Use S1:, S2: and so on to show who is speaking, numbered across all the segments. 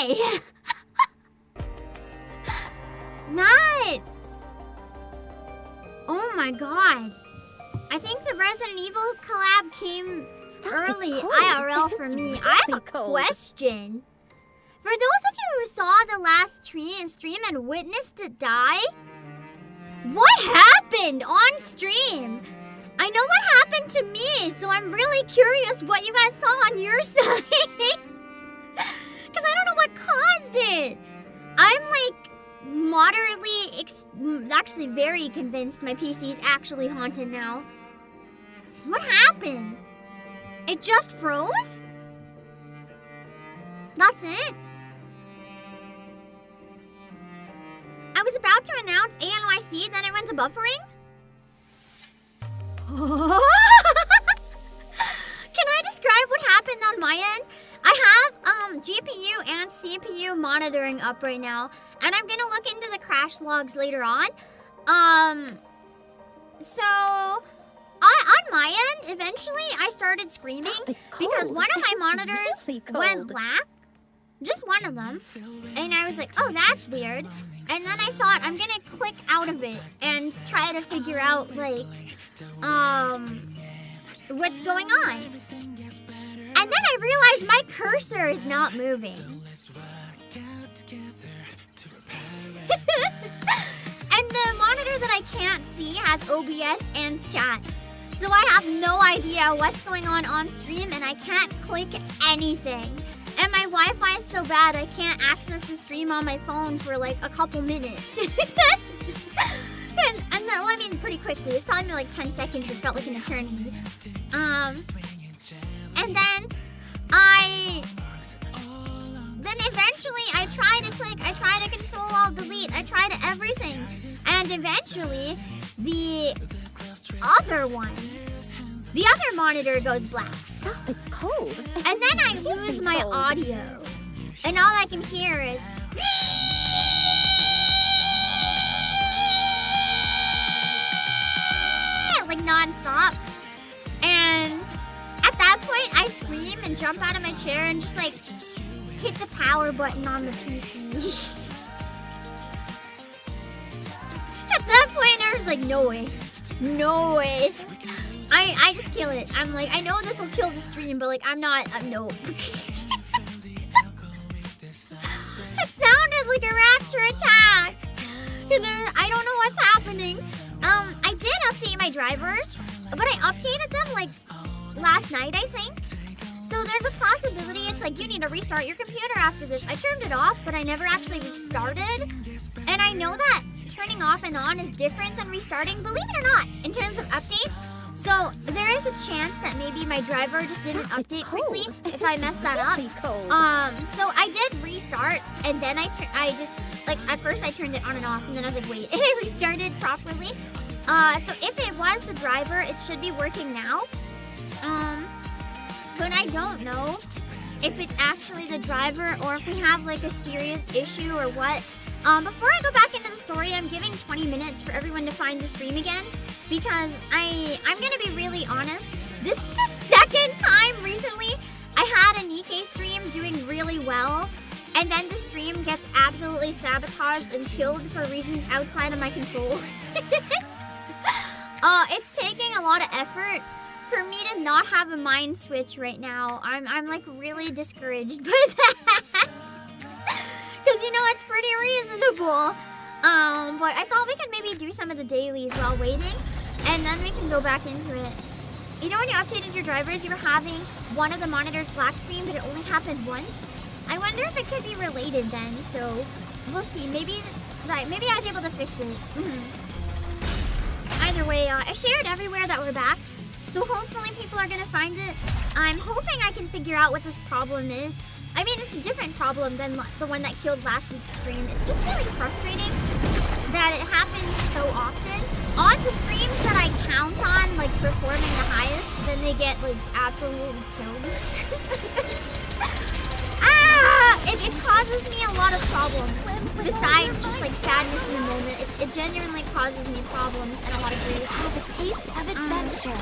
S1: Why? Not. Oh my god. I think the Resident Evil collab came early IRL for me. I have a question. For those of you who saw the last stream and witnessed it die, what happened on stream? I know what happened to me, so I'm really curious what you guys saw on your side. Because I don't know what caused it. I'm like moderately, actually very convinced my PC is actually haunted now. What happened? It just froze? That's it? I was about to announce ANYC, then it went to buffering? Can I describe what happened on my end? I have GPU and CPU monitoring up right now, and I'm gonna look into the crash logs later on. So on my end, eventually I started screaming because one of my monitors went black. Just one of them. And I was like, oh, that's weird. And then I thought, I'm gonna click out of it and try to figure out, like, what's going on. And then I realized my cursor is not moving. And the monitor that I can't see has OBS and chat. So I have no idea what's going on stream, and I can't click anything. And my Wi-Fi is so bad I can't access the stream on my phone for like a couple minutes. and then, I mean, pretty quickly. It's probably like 10 seconds. It felt like an eternity. And then eventually I try to click, I try to control alt delete, I try to everything. And eventually the other monitor goes black.
S2: Stop, it's cold.
S1: And then I lose my audio. And all I can hear is like non-stop. And at that point I scream and jump out of my chair and just like hit the power button on the PC. At that point I was like, no way. No way. I just kill it. I'm like, I know this will kill the stream, but like, I'm not, no. It sounded like a rapture attack. And I don't know what's happening. I did update my drivers, but I updated them like last night, I think. So there's a possibility it's like, you need to restart your computer after this. I turned it off, but I never actually restarted. And I know that turning off and on is different than restarting, believe it or not, in terms of updates. So there is a chance that maybe my driver just didn't update quickly if I messed that up. So I did restart, and then I just, like, at first I turned it on and off, and then I was like, wait, and I restarted properly. So if it was the driver, it should be working now. But I don't know if it's actually the driver or if we have like a serious issue or what. Before I go back into the story, I'm giving 20 minutes for everyone to find the stream again, because I'm gonna be really honest. This is the second time recently I had a NIKKE stream doing really well, and then the stream gets absolutely sabotaged and killed for reasons outside of my control. It's taking a lot of effort for me to not have a mind switch right now. I'm like really discouraged by that. Because, you know, it's pretty reasonable. But I thought we could maybe do some of the dailies while waiting, and then we can go back into it. You know, when you updated your drivers, you were having one of the monitors black screen, but it only happened once? I wonder if it could be related then, so we'll see. Maybe I was able to fix it. Either way, I shared everywhere that we're back, so hopefully people are gonna find it. I'm hoping I can figure out what this problem is. I mean, it's a different problem than the one that killed last week's stream. It's just really frustrating that it happens so often. On the streams that I count on, like, performing the highest, then they get, like, absolutely killed. It causes me a lot of problems. Besides just, like, sadness in the moment, it genuinely causes me problems and a lot of grief.
S2: Have a taste of adventure.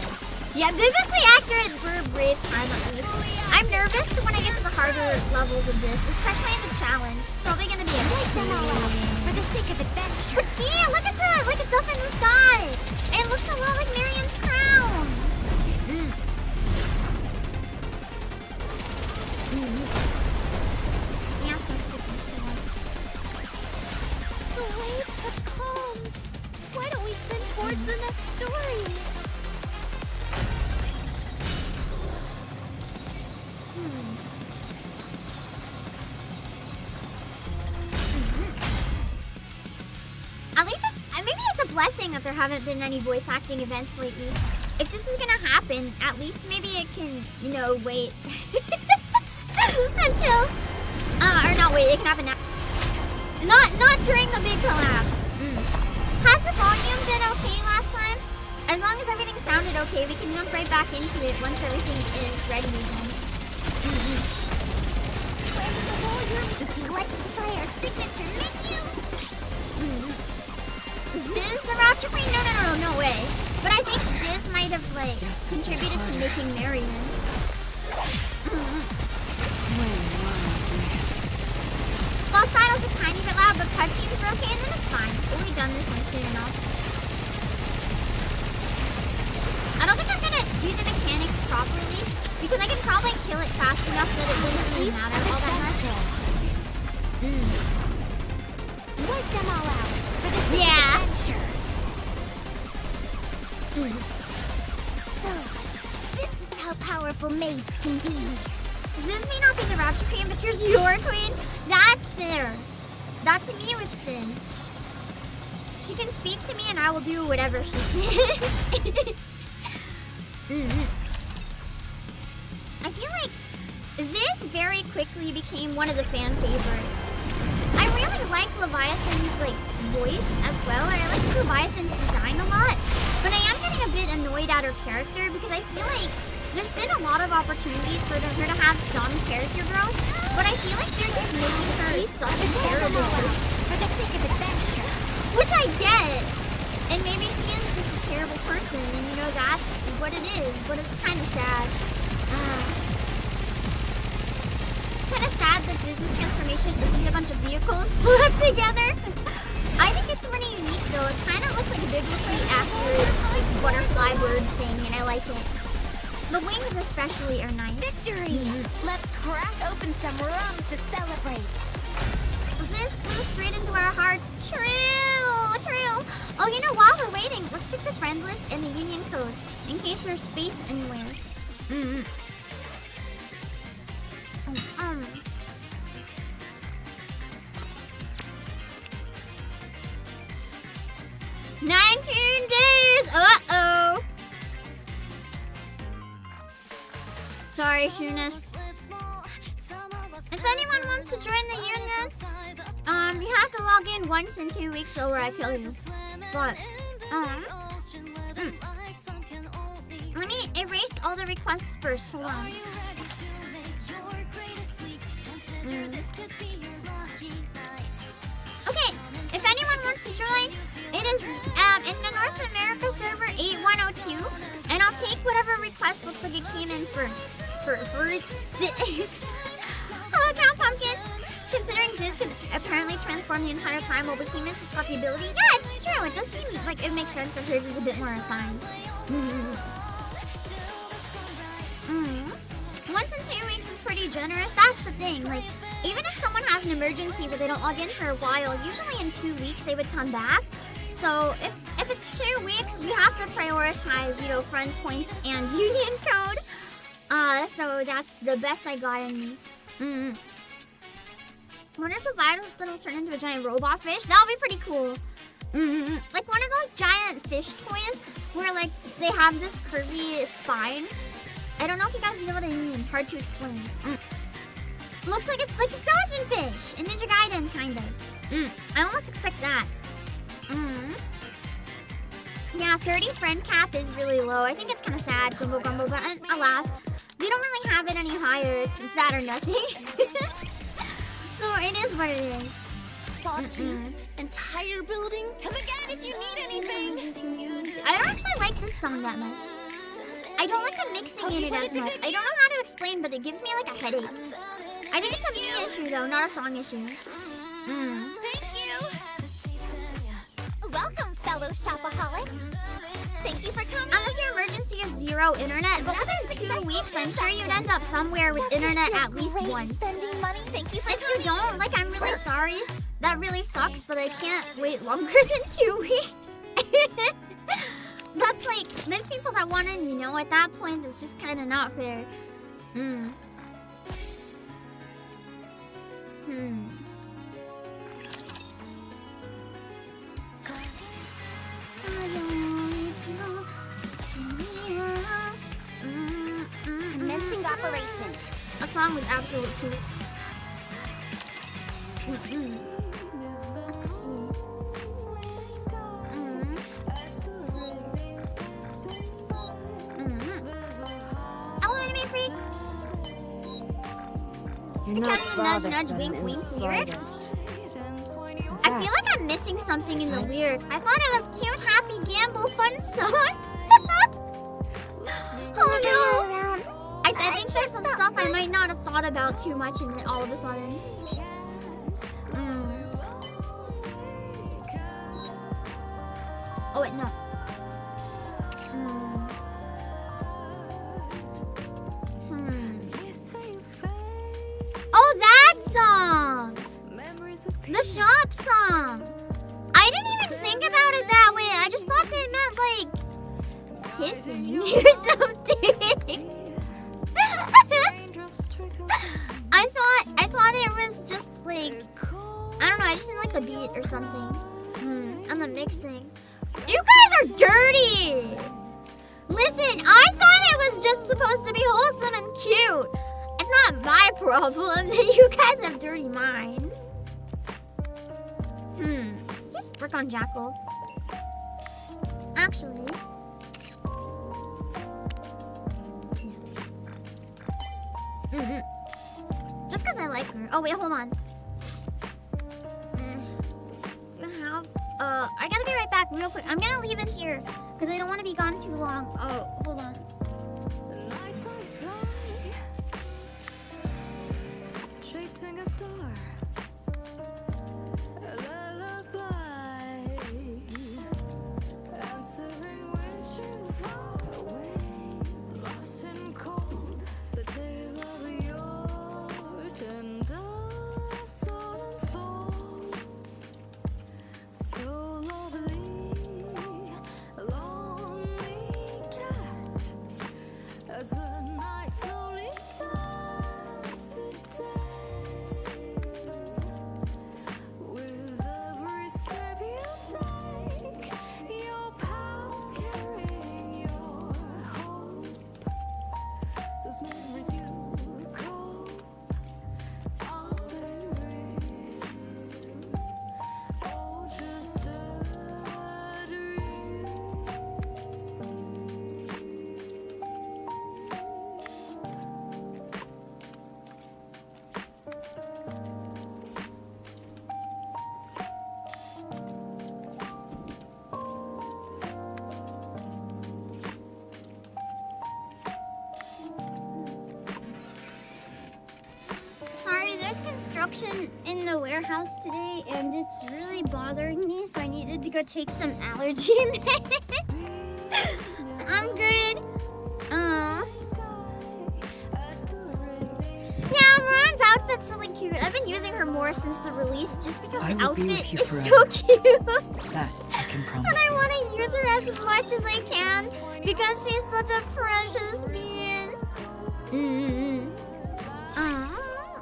S1: Yeah, biblically accurate verb brave time at least. I'm nervous when I get to the harder levels of this, especially in the challenge. It's probably gonna be a
S2: For the sake of adventure.
S1: But see, look at the stuff in the sky. It looks a lot like Miriam's crown. We have some sickness here.
S2: The waves have calmed. Why don't we spin towards the next story?
S1: At least maybe it's a blessing that there haven't been any voice acting events lately. If this is gonna happen, at least maybe it can, you know, wait until, or not wait, it can happen now. Not during the big collapse. Has the volume been okay last time? As long as everything sounded okay, we can jump right back into it once everything is ready again.
S2: Let's try our signature menu.
S1: Ziz the Rapture Queen? No way. But I think Ziz might have, like, contributed to making Marion. Boss battle's a tiny bit loud, but cutscenes were okay, and then it's fine. We'll be done this one soon enough. I don't think I'm gonna do the mechanics properly, because I can probably kill it fast enough that it doesn't really matter all that much.
S2: Wipe them all out. For the sake of
S1: Yeah.
S2: adventure. So, this is how powerful maids can be.
S1: This may not be the Rapture Queen, but yours your queen? That's fair. That's me with Sin. She can speak to me and I will do whatever she says. I feel like Ziz very quickly became one of the fan favorites. I really like Leviathan's voice as well, and I like Leviathan's design a lot. But I am getting a bit annoyed at her character because I feel like there's been a lot of opportunities for her to have some character growth, but I feel like they're just making her such a terrible person.
S2: For the sake of adventure.
S1: Which I get. And maybe she is just a terrible person, and you know, that's what it is, but it's kind of sad. Kind of sad that Ziz's transformation isn't a bunch of vehicles slapped together. I think it's pretty unique though. It kind of looks like a biblically accurate butterfly bird thing, and I like it. The wings especially are nice.
S2: Victory! Let's crack open some rum to celebrate.
S1: This flew straight into our hearts. True. Oh, you know, while we're waiting, let's check the friend list and the union code in case there's space anywhere. 19 days. Uh-oh. Sorry, Shuna. If anyone wants to join the union, you have to log in once in 2 weeks or I kill you. But, let me erase all the requests first. Hold on. Okay, if anyone wants to join, it is in the North America server 8102, and I'll take whatever request looks like it came in first. Hello, Cow Pumpkin. Considering Ziz can apparently transform the entire time while Behemoth just got the ability, yeah, it's true. It does seem like it makes sense that hers is a bit more refined. Once in 2 weeks is pretty generous. That's the thing. Like, even if someone has an emergency that they don't log in for a while, usually in 2 weeks they would come back. So if it's 2 weeks, you have to prioritize, you know, friend points and union code. So that's the best I got in me. I wonder if the Vital will turn into a giant robot fish. That would be pretty cool. Like one of those giant fish toys where like they have this curvy spine. I don't know if you guys know what I mean. Hard to explain. Looks like it's like a skeleton fish in Ninja Gaiden, kind of. I almost expect that. Yeah, 30 friend cap is really low. I think it's kind of sad, Gumbo Gumbo, but alas, we don't really have it any higher. It's that or nothing. So it is what it is.
S2: Sawtooth, entire building. Come again if you need anything.
S1: I don't actually like this song that much. I don't like the mixing in it as much. I don't know how to explain, but it gives me like a headache. I think it's a me issue though, not a song issue.
S2: Thank you. Welcome, fellow shopaholic. Thank you for coming.
S1: Unless your emergency is 0 internet, but within 2 weeks, I'm sure you'd end up somewhere with internet at least once.
S2: Spending money. Thank you for
S1: If you don't, like, I'm really sorry. That really sucks, but I can't wait longer than 2 weeks. That's like, there's people that want to, you know, at that point, it's just kind of not fair.
S2: Commencing operation.
S1: That song was absolutely cool. Let's see. Hello, anime freak.
S3: You're not
S1: Nudge, nudge,
S3: bothersome
S1: wink,
S3: in the
S1: wink lyrics.
S3: slightest.
S1: I feel like I'm missing something in the lyrics. I thought it was cute, happy, gamble, fun song. Oh no! I think there's some stuff I might not have thought about too much and then all of a sudden. Oh wait, no. Oh, that song! The shop song! I didn't even think about it that way. I just thought they meant like kissing or something. I thought it was just like, I don't know, I just didn't like the beat or something. And the mixing. You guys are dirty! Listen, I thought it was just supposed to be wholesome and cute. It's not my problem that you guys have dirty minds. Let's just work on Jackal. Actually. Just because I like her. Oh, wait, hold on. I gotta be right back real quick. I'm gonna leave it here because I don't want to be gone too long. Oh, hold on.
S4: Chasing a star, a lullaby, answering wishes far away, lost and cold, the tale of your tender soul unfolds, so lovely, a lonely cat, as the night slowly turns to day. With every step you take, your past carrying your hope. Those memories you call, are they real? Or just a dream?
S1: Sorry, there's construction in the warehouse today, and it's really bothering me, so I needed to go take some allergy meds. So I'm good. Yeah, Moran's outfit's really cute. I've been using her more since the release, just because
S5: I
S1: the
S5: will be with
S1: outfit
S5: you
S1: is
S5: forever.
S1: so cute.
S5: That I can promise
S1: And I
S5: you.
S1: want to use her as much as I can, because she's such a precious being.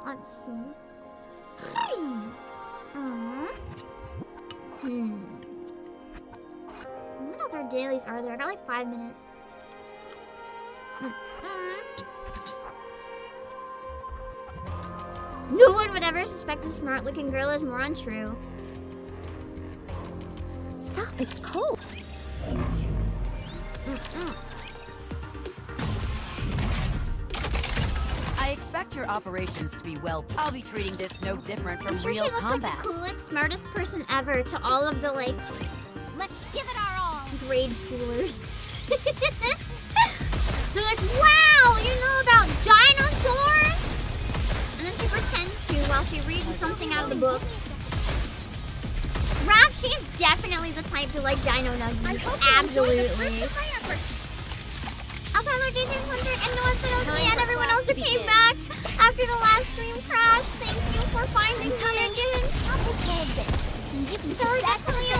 S1: Let's see. What other dailies are there? I got like 5 minutes. No one would ever suspect a smart-looking girl is more untrue.
S2: Stop, it's cold.
S3: I expect your operations to be well. I'll be treating this no different from
S1: I'm sure she
S3: real
S1: looks
S3: combat.
S1: like the coolest, smartest person ever to all of the, like,
S2: Let's give it our all.
S1: grade schoolers. They're like, wow, you know about dinosaurs? And then she pretends to while she reads something out of the book. Rap, she is definitely the type to like dino nuggies. Absolutely. Also, hello DJ Hunter and Noah Fidelity and everyone else who came back after the last stream crash. Thank you for finding me again.
S2: I'll take care of this. You can
S1: So that's to you.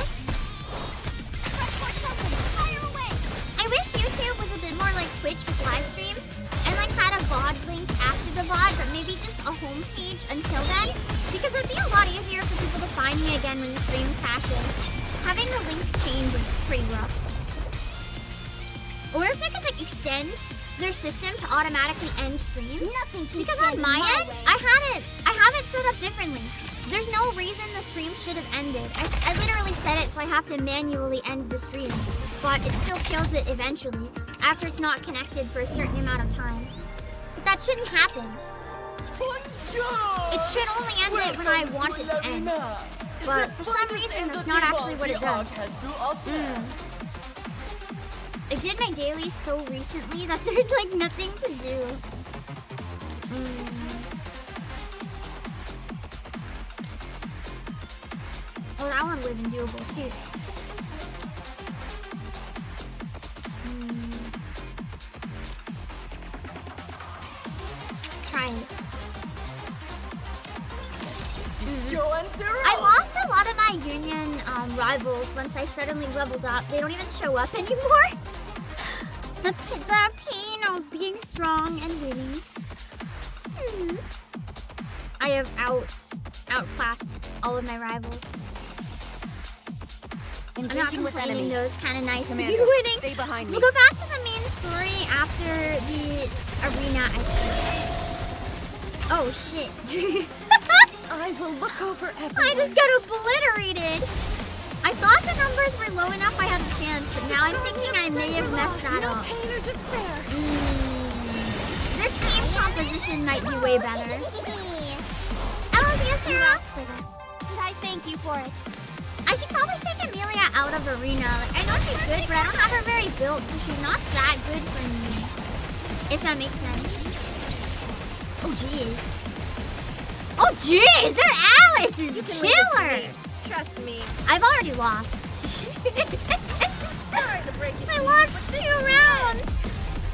S2: fire away.
S1: I wish YouTube was a bit more like Twitch with live streams and like had a VOD link after the VOD, but maybe just a home page until then, because it'd be a lot easier for people to find me again when the stream crashes. Having the link change is pretty rough. Or if they could like extend their system to automatically end streams.
S2: Nothing can
S1: Because
S2: stand
S1: on
S2: in
S1: my
S2: my
S1: end,
S2: way.
S1: I have it set up differently. There's no reason the stream should have ended. I literally set it so I have to manually end the stream, but it still kills it eventually after it's not connected for a certain amount of time. But that shouldn't happen. It should only end it when I want it to end. But for some reason, that's not actually what it does. I did my dailies so recently that there's like nothing to do. Oh, that one would have been doable too. Let's try it. I lost a lot of my union rivals once I suddenly leveled up. They don't even show up anymore. The pain of being strong and winning. I have outclassed all of my rivals. I'm not complaining though, it's kind of nice to be winning.
S3: Stay behind me.
S1: We'll go back to the main story after the arena, I think. Oh shit.
S3: I will look over
S1: I
S3: everyone.
S1: just got obliterated. I thought the numbers were low enough I had a chance, but now I'm thinking I may have messed that up.
S3: Pain or despair.
S1: Their team composition might be way better. Ellis,
S2: You asked for this, and I thank you for it.
S1: I should probably take Amelia out of arena. Like, I know she's good, but I don't have her very built, so she's not that good for me. If that makes sense. Oh jeez. Oh jeez, their Alice is killer.
S3: Trust me.
S1: I've already lost.
S3: Sorry to break it.
S1: I lost 2 rounds.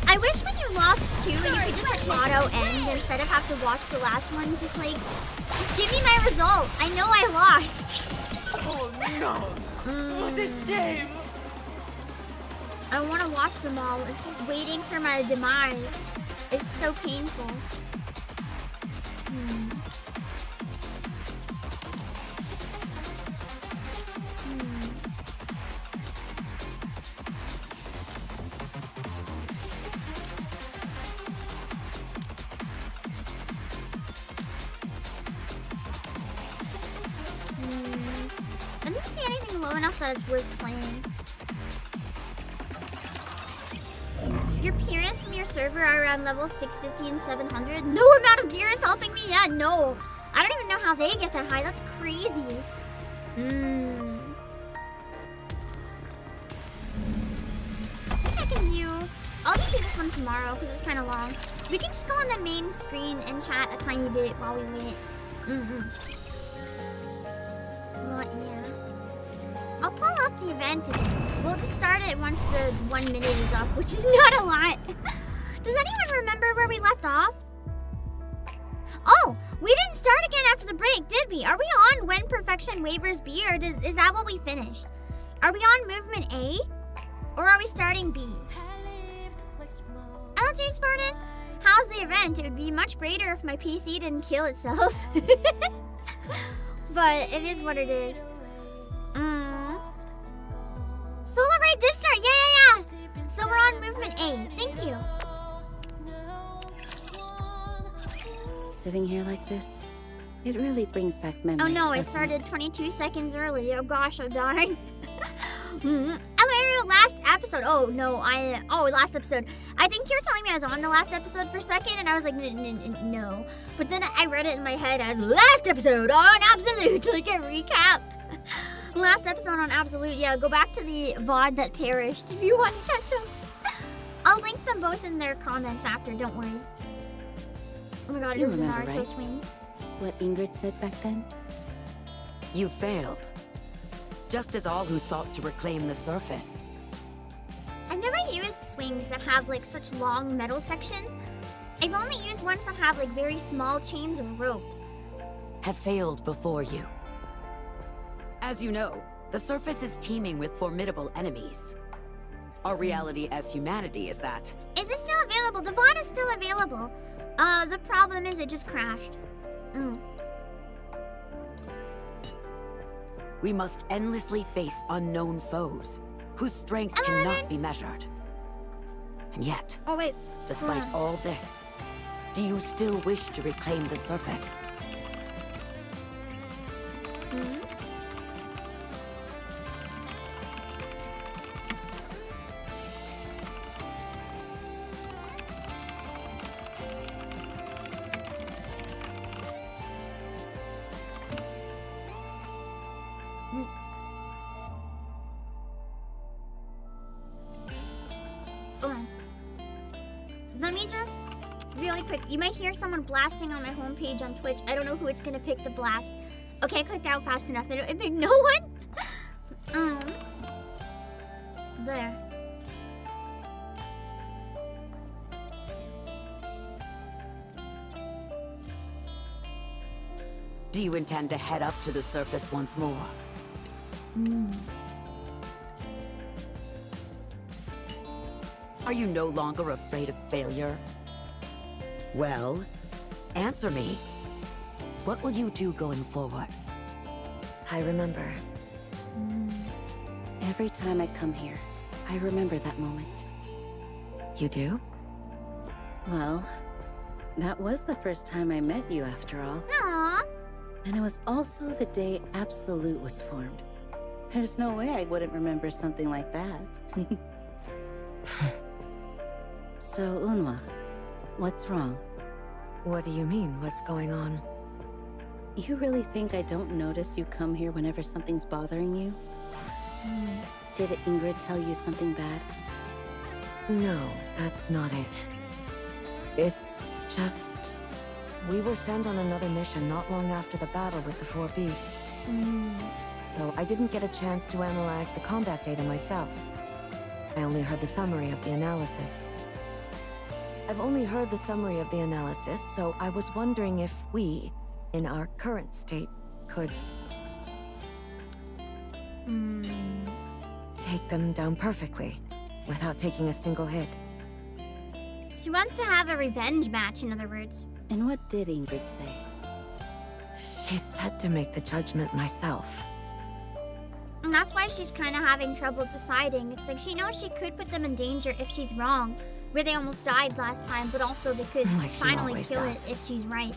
S1: I wish when you lost 2 and you could just like auto end instead of have to watch the last one. Just like, give me my result. I know I lost.
S3: Oh no. What a shame.
S1: I want to watch them all. It's just waiting for my demise. It's so painful. I didn't see anything low enough that it's worth playing. Your peers from your server are around level 650 and 700. No amount of gear is helping me yet. No. I don't even know how they get that high. That's crazy. I think I can do... I'll just do this one tomorrow because it's kind of long. We can just go on the main screen and chat a tiny bit while we wait. Well, yeah. I'll pull up the event again. We'll just start it once the 1 minute is up, which is not a lot. Does anyone remember where we left off? Oh, we didn't start again after the break, did we? Are we on when perfection waivers B, or is that what we finished? Are we on movement A, or are we starting B? LG Spartan, how's the event? It would be much greater if my PC didn't kill itself. But it is what it is. Solar Ray did start. Yeah. So we're on movement A. Thank you.
S5: Sitting here like this, it really brings back memories.
S1: Oh no, I
S5: doesn't it?
S1: started 22 seconds early. Oh gosh, oh darn. Hello, last episode. Oh no, last episode. I think you're telling me I was on the last episode for a second, and I was like, no. But then I read it in my head as last episode on Absolute, like a recap. Last episode on Absolute. Yeah, go back to the VOD that perished if you want to catch up. I'll link them both in their comments after, don't worry. Oh my god, it
S5: You
S1: was the
S5: remember,
S1: Naruto
S5: right?
S1: swing.
S5: What Ingrid said back then?
S3: You failed. Just as all who sought to reclaim the surface.
S1: I've never used swings that have like such long metal sections. I've only used ones that have like very small chains or ropes.
S3: Have failed before you. As you know, the surface is teeming with formidable enemies. Our reality as humanity is that
S1: Is it still available? The VOD is still available. The problem is it just crashed.
S3: we must endlessly face unknown foes, whose strength cannot be measured. And yet,
S1: Oh wait.
S3: despite all this, do you still wish to reclaim the surface?
S1: Hold on. Let me just really quick. You might hear someone blasting on my homepage on Twitch. I don't know who it's gonna pick the blast. Okay, I clicked out fast enough. It picked no one. There.
S3: Do you intend to head up to the surface once more? Are you no longer afraid of failure? Well, answer me. What will you do going forward?
S5: I remember. Every time I come here, I remember that moment.
S3: You do?
S5: Well, that was the first time I met you after all.
S1: Aww.
S5: And it was also the day Absolute was formed. There's no way I wouldn't remember something like that. So, Unwa, what's wrong?
S6: What do you mean? What's going on?
S5: You really think I don't notice you come here whenever something's bothering you? Did Ingrid tell you something bad?
S6: No, that's not it. It's just... we were sent on another mission not long after the battle with the four beasts. So I didn't get a chance to analyze the combat data myself. I only heard the summary of the analysis. I've only heard the summary of the analysis, so I was wondering if we, in our current state, could... take them down perfectly, without taking a single hit.
S1: She wants to have a revenge match, in other words.
S5: And what did Ingrid say?
S6: She said to make the judgment myself.
S1: And that's why she's kind of having trouble deciding. It's like she knows she could put them in danger if she's wrong, where they almost died last time, but also they could
S6: Like she
S1: finally
S6: always
S1: kill
S6: does.
S1: it if she's right.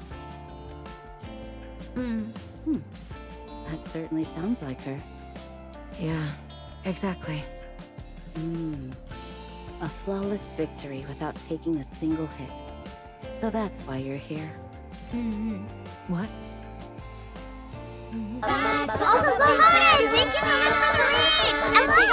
S5: That certainly sounds like her.
S6: Yeah, exactly.
S5: A flawless victory without taking a single hit. So that's why you're here.
S6: What?
S1: Also, Lotus, thank you so much for the raid! Hello!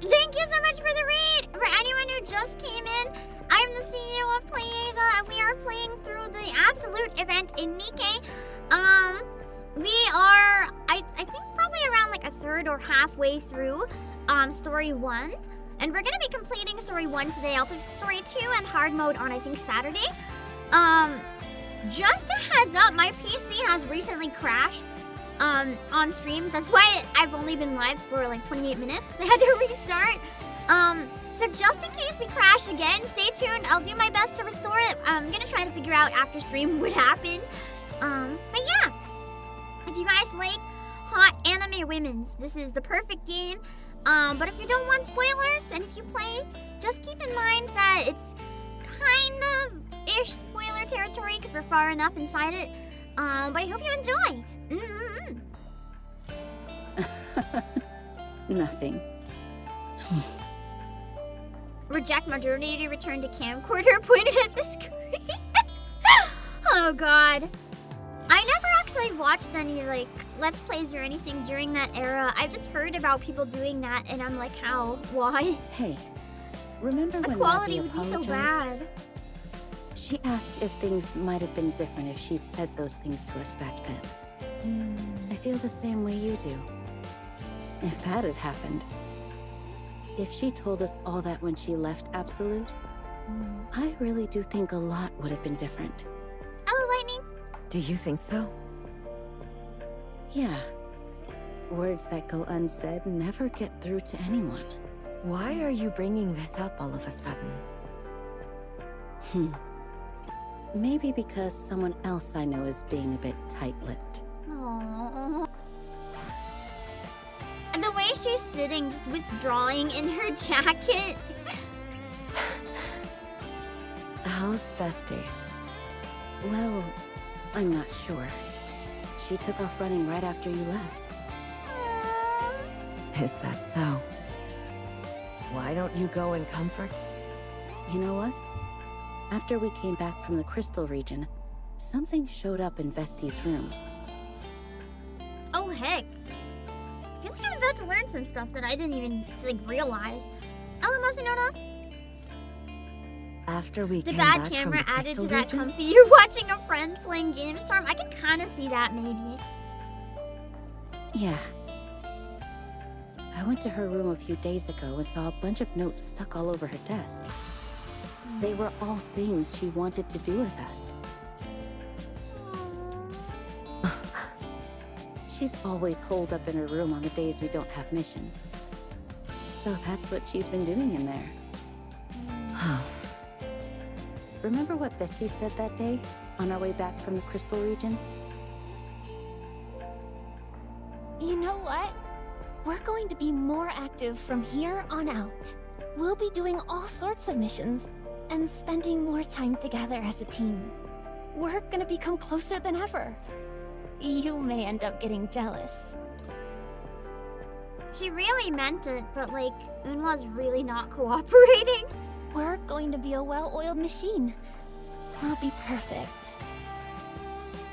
S1: Thank you so much for the raid! For anyone who just came in, I'm the CEO of PlayAsia, and we are playing through the Absolute event in NIKKE. We are, I think probably around like a third or halfway through Story 1. And we're gonna be completing Story 1 today. I'll play Story 2 and Hard Mode on, I think, Saturday. Just a heads up, my PC has recently crashed on stream. That's why I've only been live for like 28 minutes, because I had to restart. So just in case we crash again, stay tuned. I'll do my best to restore it. I'm gonna try to figure out after stream what happened. But yeah, if you guys like hot anime women's, this is the perfect game. But if you don't want spoilers, and if you play, just keep in mind that it's kind of-ish spoiler territory, because we're far enough inside it. But I hope you enjoy.
S5: Nothing.
S1: Reject modernity, return to camcorder pointed at the screen. Oh god. I never actually actually watched any like Let's Plays or anything during that era. I've just heard about people doing that, and I'm like, how? Why?
S5: Hey, remember
S1: The
S5: when
S1: quality
S5: Abby
S1: would be so
S5: apologized?
S1: bad.
S5: She asked if things might have been different if she'd said those things to us back then. I feel the same way you do. If that had happened. If she told us all that when she left Absolute, I really do think a lot would have been different.
S1: Oh, Lightning.
S6: Do you think so?
S5: Yeah. Words that go unsaid never get through to anyone.
S6: Why are you bringing this up all of a sudden?
S5: Maybe because someone else I know is being a bit tight-lipped.
S1: Aww. And the way she's sitting, just withdrawing in her jacket.
S6: How's Vesti?
S5: Well, I'm not sure. She took off running right after you left.
S1: Aww.
S6: Is that so? Why don't you go in comfort?
S5: You know what? After we came back from the Crystal region, something showed up in Vesti's room.
S1: Oh, heck. I feel like I'm about to learn some stuff that I didn't even like realize. Alamasinoda?
S6: After we
S1: The
S6: came
S1: bad
S6: back
S1: camera
S6: from the
S1: added to
S6: Crystal
S1: that
S6: region?
S1: comfy. You're watching a friend playing Game Storm. I can kind of see that maybe.
S5: Yeah. I went to her room a few days ago and saw a bunch of notes stuck all over her desk. They were all things she wanted to do with us. She's always holed up in her room on the days we don't have missions. So that's what she's been doing in there.
S6: Huh.
S5: Remember what Vesti said that day, on our way back from the Crystal region?
S2: You know what? We're going to be more active from here on out. We'll be doing all sorts of missions and spending more time together as a team. We're gonna become closer than ever. You may end up getting jealous.
S1: She really meant it, but like, Unwa's really not cooperating.
S2: We're going to be a well-oiled machine. We'll be perfect.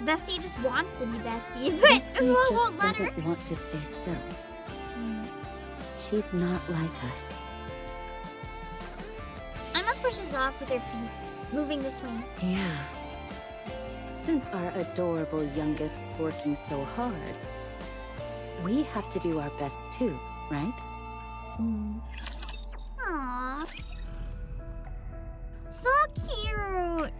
S1: Bestie just wants to be Bestie, but
S5: Vesti
S1: Unwa
S5: just
S1: won't let her.
S5: doesn't want to stay still. She's not like us.
S1: Emma pushes off with her feet, moving this way.
S6: Yeah.
S5: Since our adorable youngest's working so hard, we have to do our best too, right?
S1: Aww. So cute.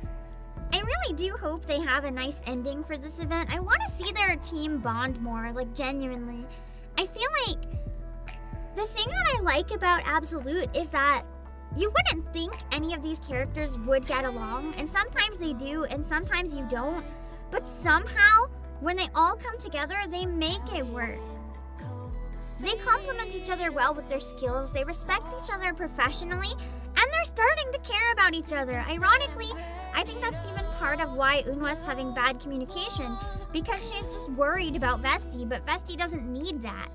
S1: I really do hope they have a nice ending for this event. I want to see their team bond more, like genuinely. I feel like the thing that I like about Absolute is that you wouldn't think any of these characters would get along, and sometimes they do, and sometimes you don't. But somehow, when they all come together, they make it work. They complement each other well with their skills, they respect each other professionally, and they're starting to care about each other. Ironically, I think that's even part of why Unwa's having bad communication, because she's just worried about Vesti, but Vesti doesn't need that.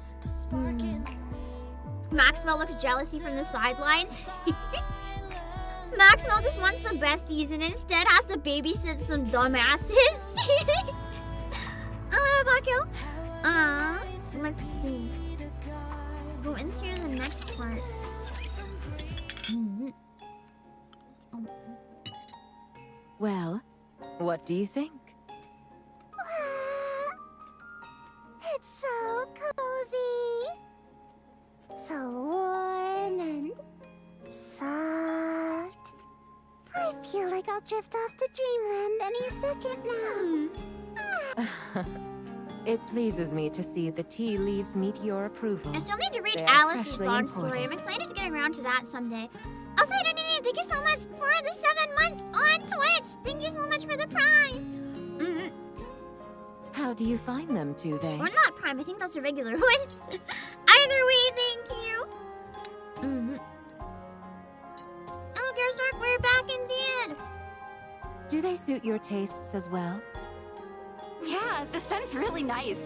S1: Maxwell looks jealousy from the sidelines. Maxwell just wants the besties and instead has to babysit some dumbasses. Hello, Bakyo. Let's see. Go into the next part.
S6: Well, what do you think?
S2: It's so cozy. So warm and soft. I feel like I'll drift off to dreamland any second now.
S7: It pleases me to see the tea leaves meet your approval.
S1: I still need to read
S7: They are
S1: Alice's
S7: freshly
S1: Bond story.
S7: imported.
S1: I'm excited to get around to that someday. Also, thank you so much for the 7 months on Twitch. Thank you so much for the Prime.
S7: How do you find them, Tuve?
S1: Or not Prime, I think that's a regular one. Either way, thank you. Hello, Gearstark, we're back indeed.
S7: Do they suit your tastes as well?
S8: Yeah, the scent's really nice.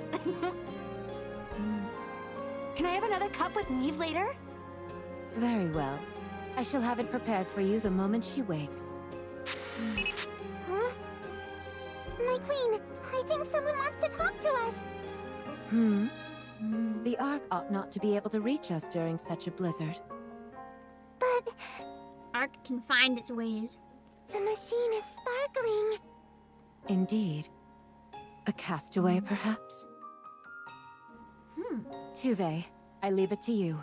S8: Can I have another cup with Neve later?
S7: Very well. I shall have it prepared for you the moment she wakes.
S2: Huh? My queen, I think someone wants to talk
S7: The Ark ought not to be able to reach us during such a blizzard.
S2: But
S1: Ark can find its ways.
S2: the machine is sparkling.
S7: Indeed. A castaway, perhaps? Tuve, I leave it to you.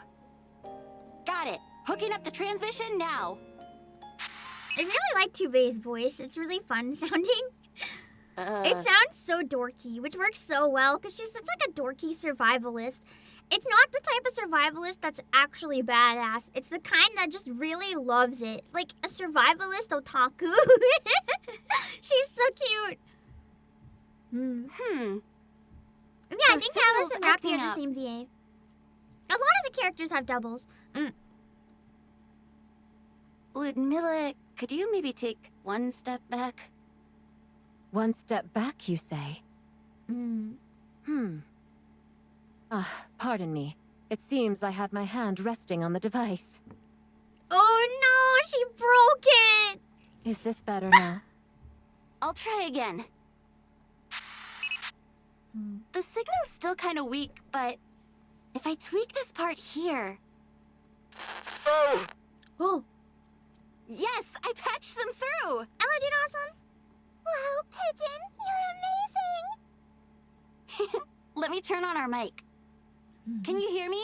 S8: Got it. Hooking up the transmission now.
S1: I really like Tuve's voice. It's really fun sounding. It sounds so dorky, which works so well because she's such like a dorky survivalist. It's not the type of survivalist that's actually badass. It's the kind that just really loves it. Like a survivalist otaku. She's so cute. Yeah, I
S8: The
S1: think Alice
S8: signal's
S1: and Rappy are
S8: acting
S1: the
S8: up.
S1: same VA. A lot of the characters have doubles.
S5: Ludmilla, could you maybe take one step back?
S7: One step back, you say? Pardon me. It seems I had my hand resting on the device.
S1: Oh no, she broke it!
S7: Is this better now?
S8: I'll try again. The signal's still kind of weak, but if I tweak this part here...
S1: Oh.
S8: Yes, I patched them through!
S1: Ella did awesome.
S2: Wow, Pigeon, you're amazing.
S8: Let me turn on our mic. Can you hear me?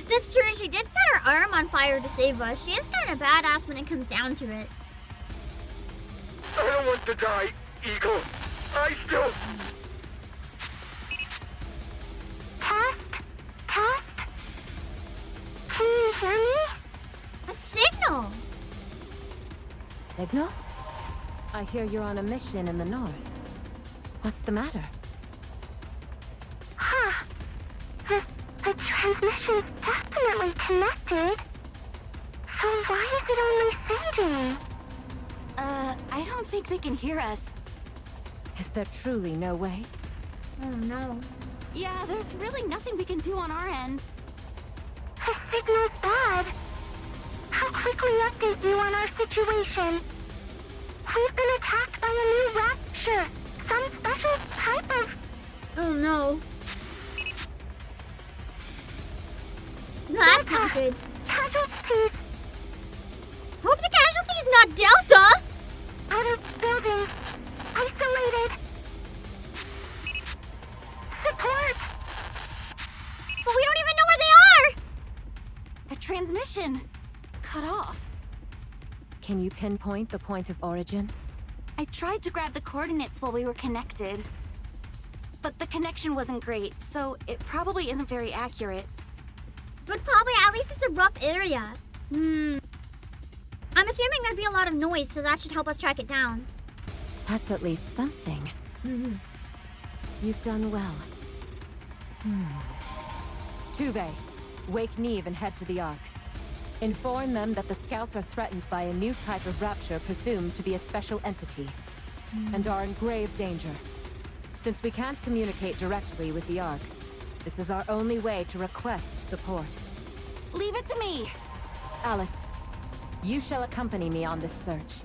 S1: That's true, she did set her arm on fire to save us. She is kind of badass when it comes down to it.
S9: I don't want to die, Eagle. I still...
S2: Test? Can you hear me?
S1: That's Signal.
S7: Signal? I hear you're on a mission in the north. What's the matter?
S2: Huh. The transmission's definitely connected. So why is it only sending?
S8: I don't think they can hear us.
S7: Is there truly no way?
S1: Oh no.
S8: Yeah, there's really nothing we can do on our end.
S2: The signal's bad. I'll quickly update you on our situation. We've been attacked by a new rapture. Some special type of...
S1: Oh no. That's not good.
S2: Casualties.
S1: Hope the casualty is not Delta!
S2: Outer building. Isolated. Support.
S1: But we don't even know where they are!
S8: The transmission cut off.
S7: Can you pinpoint the point of origin?
S8: I tried to grab the coordinates while we were connected. But the connection wasn't great, so it probably isn't very accurate.
S1: But probably at least it's a rough area. I'm assuming there'd be a lot of noise, so that should help us track it down.
S7: That's at least something. You've done well. Tuve, wake Neve and head to the Ark. Inform them that the scouts are threatened by a new type of rapture presumed to be a special entity, and are in grave danger. Since we can't communicate directly with the Ark, this is our only way to request support.
S8: Leave it to me!
S7: Alice, you shall accompany me on this search.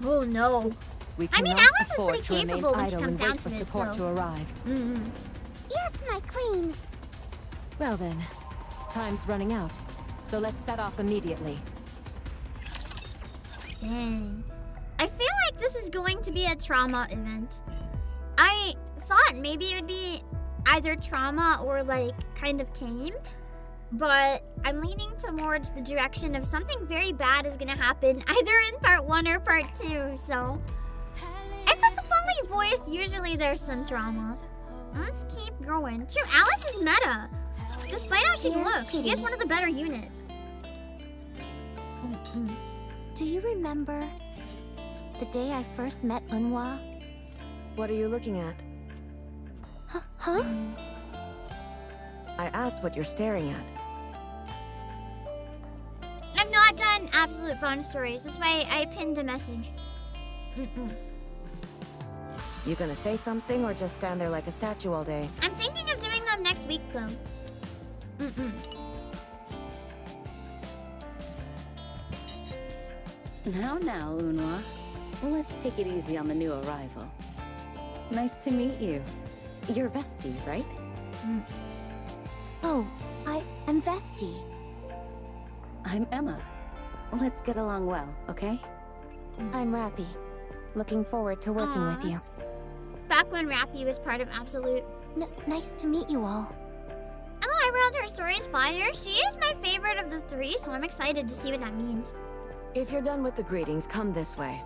S1: Oh no.
S7: We
S1: I mean,
S7: cannot
S1: Alice is
S7: afford
S1: pretty
S7: to remain
S1: capable when she
S7: idle
S1: comes
S7: and
S1: down
S7: wait for
S1: to it,
S7: support
S1: so-
S7: to arrive.
S2: Yes, my queen.
S7: Well then, time's running out, so let's set off immediately.
S1: Dang. I feel like this is going to be a trauma event. I thought maybe it would be either trauma or like kind of tame, but I'm leaning towards the direction of something very bad is gonna happen either in part 1 or part 2, so if it's a fully voiced, usually there's some trauma. Let's keep going. True, Alice is meta. Despite how she
S2: Dear
S1: looks, she is
S2: kitty.
S1: one of the better units.
S2: Do you remember the day I first met Unhwa?
S6: What are you looking at?
S2: Huh?
S6: I asked what you're staring at.
S1: I've not done absolute bond stories. That's why I pinned a message.
S6: You gonna say something or just stand there like a statue all day?
S1: I'm thinking of doing them next week, though.
S5: Now, Unhwa. let's take it easy on the new arrival. Nice to meet you. You're Vesti, right?
S2: Oh, I'm Vesti.
S5: I'm Emma. Let's get along well, okay?
S2: I'm Rappy. Looking forward to working with
S1: Aw.
S2: you.
S1: Back when Rappy was part of Absolute.
S2: Nice to meet you all.
S1: Although I read her stories 5 years, she is my favorite of the 3, so I'm excited to see what that means.
S6: If you're done with the greetings, come this way.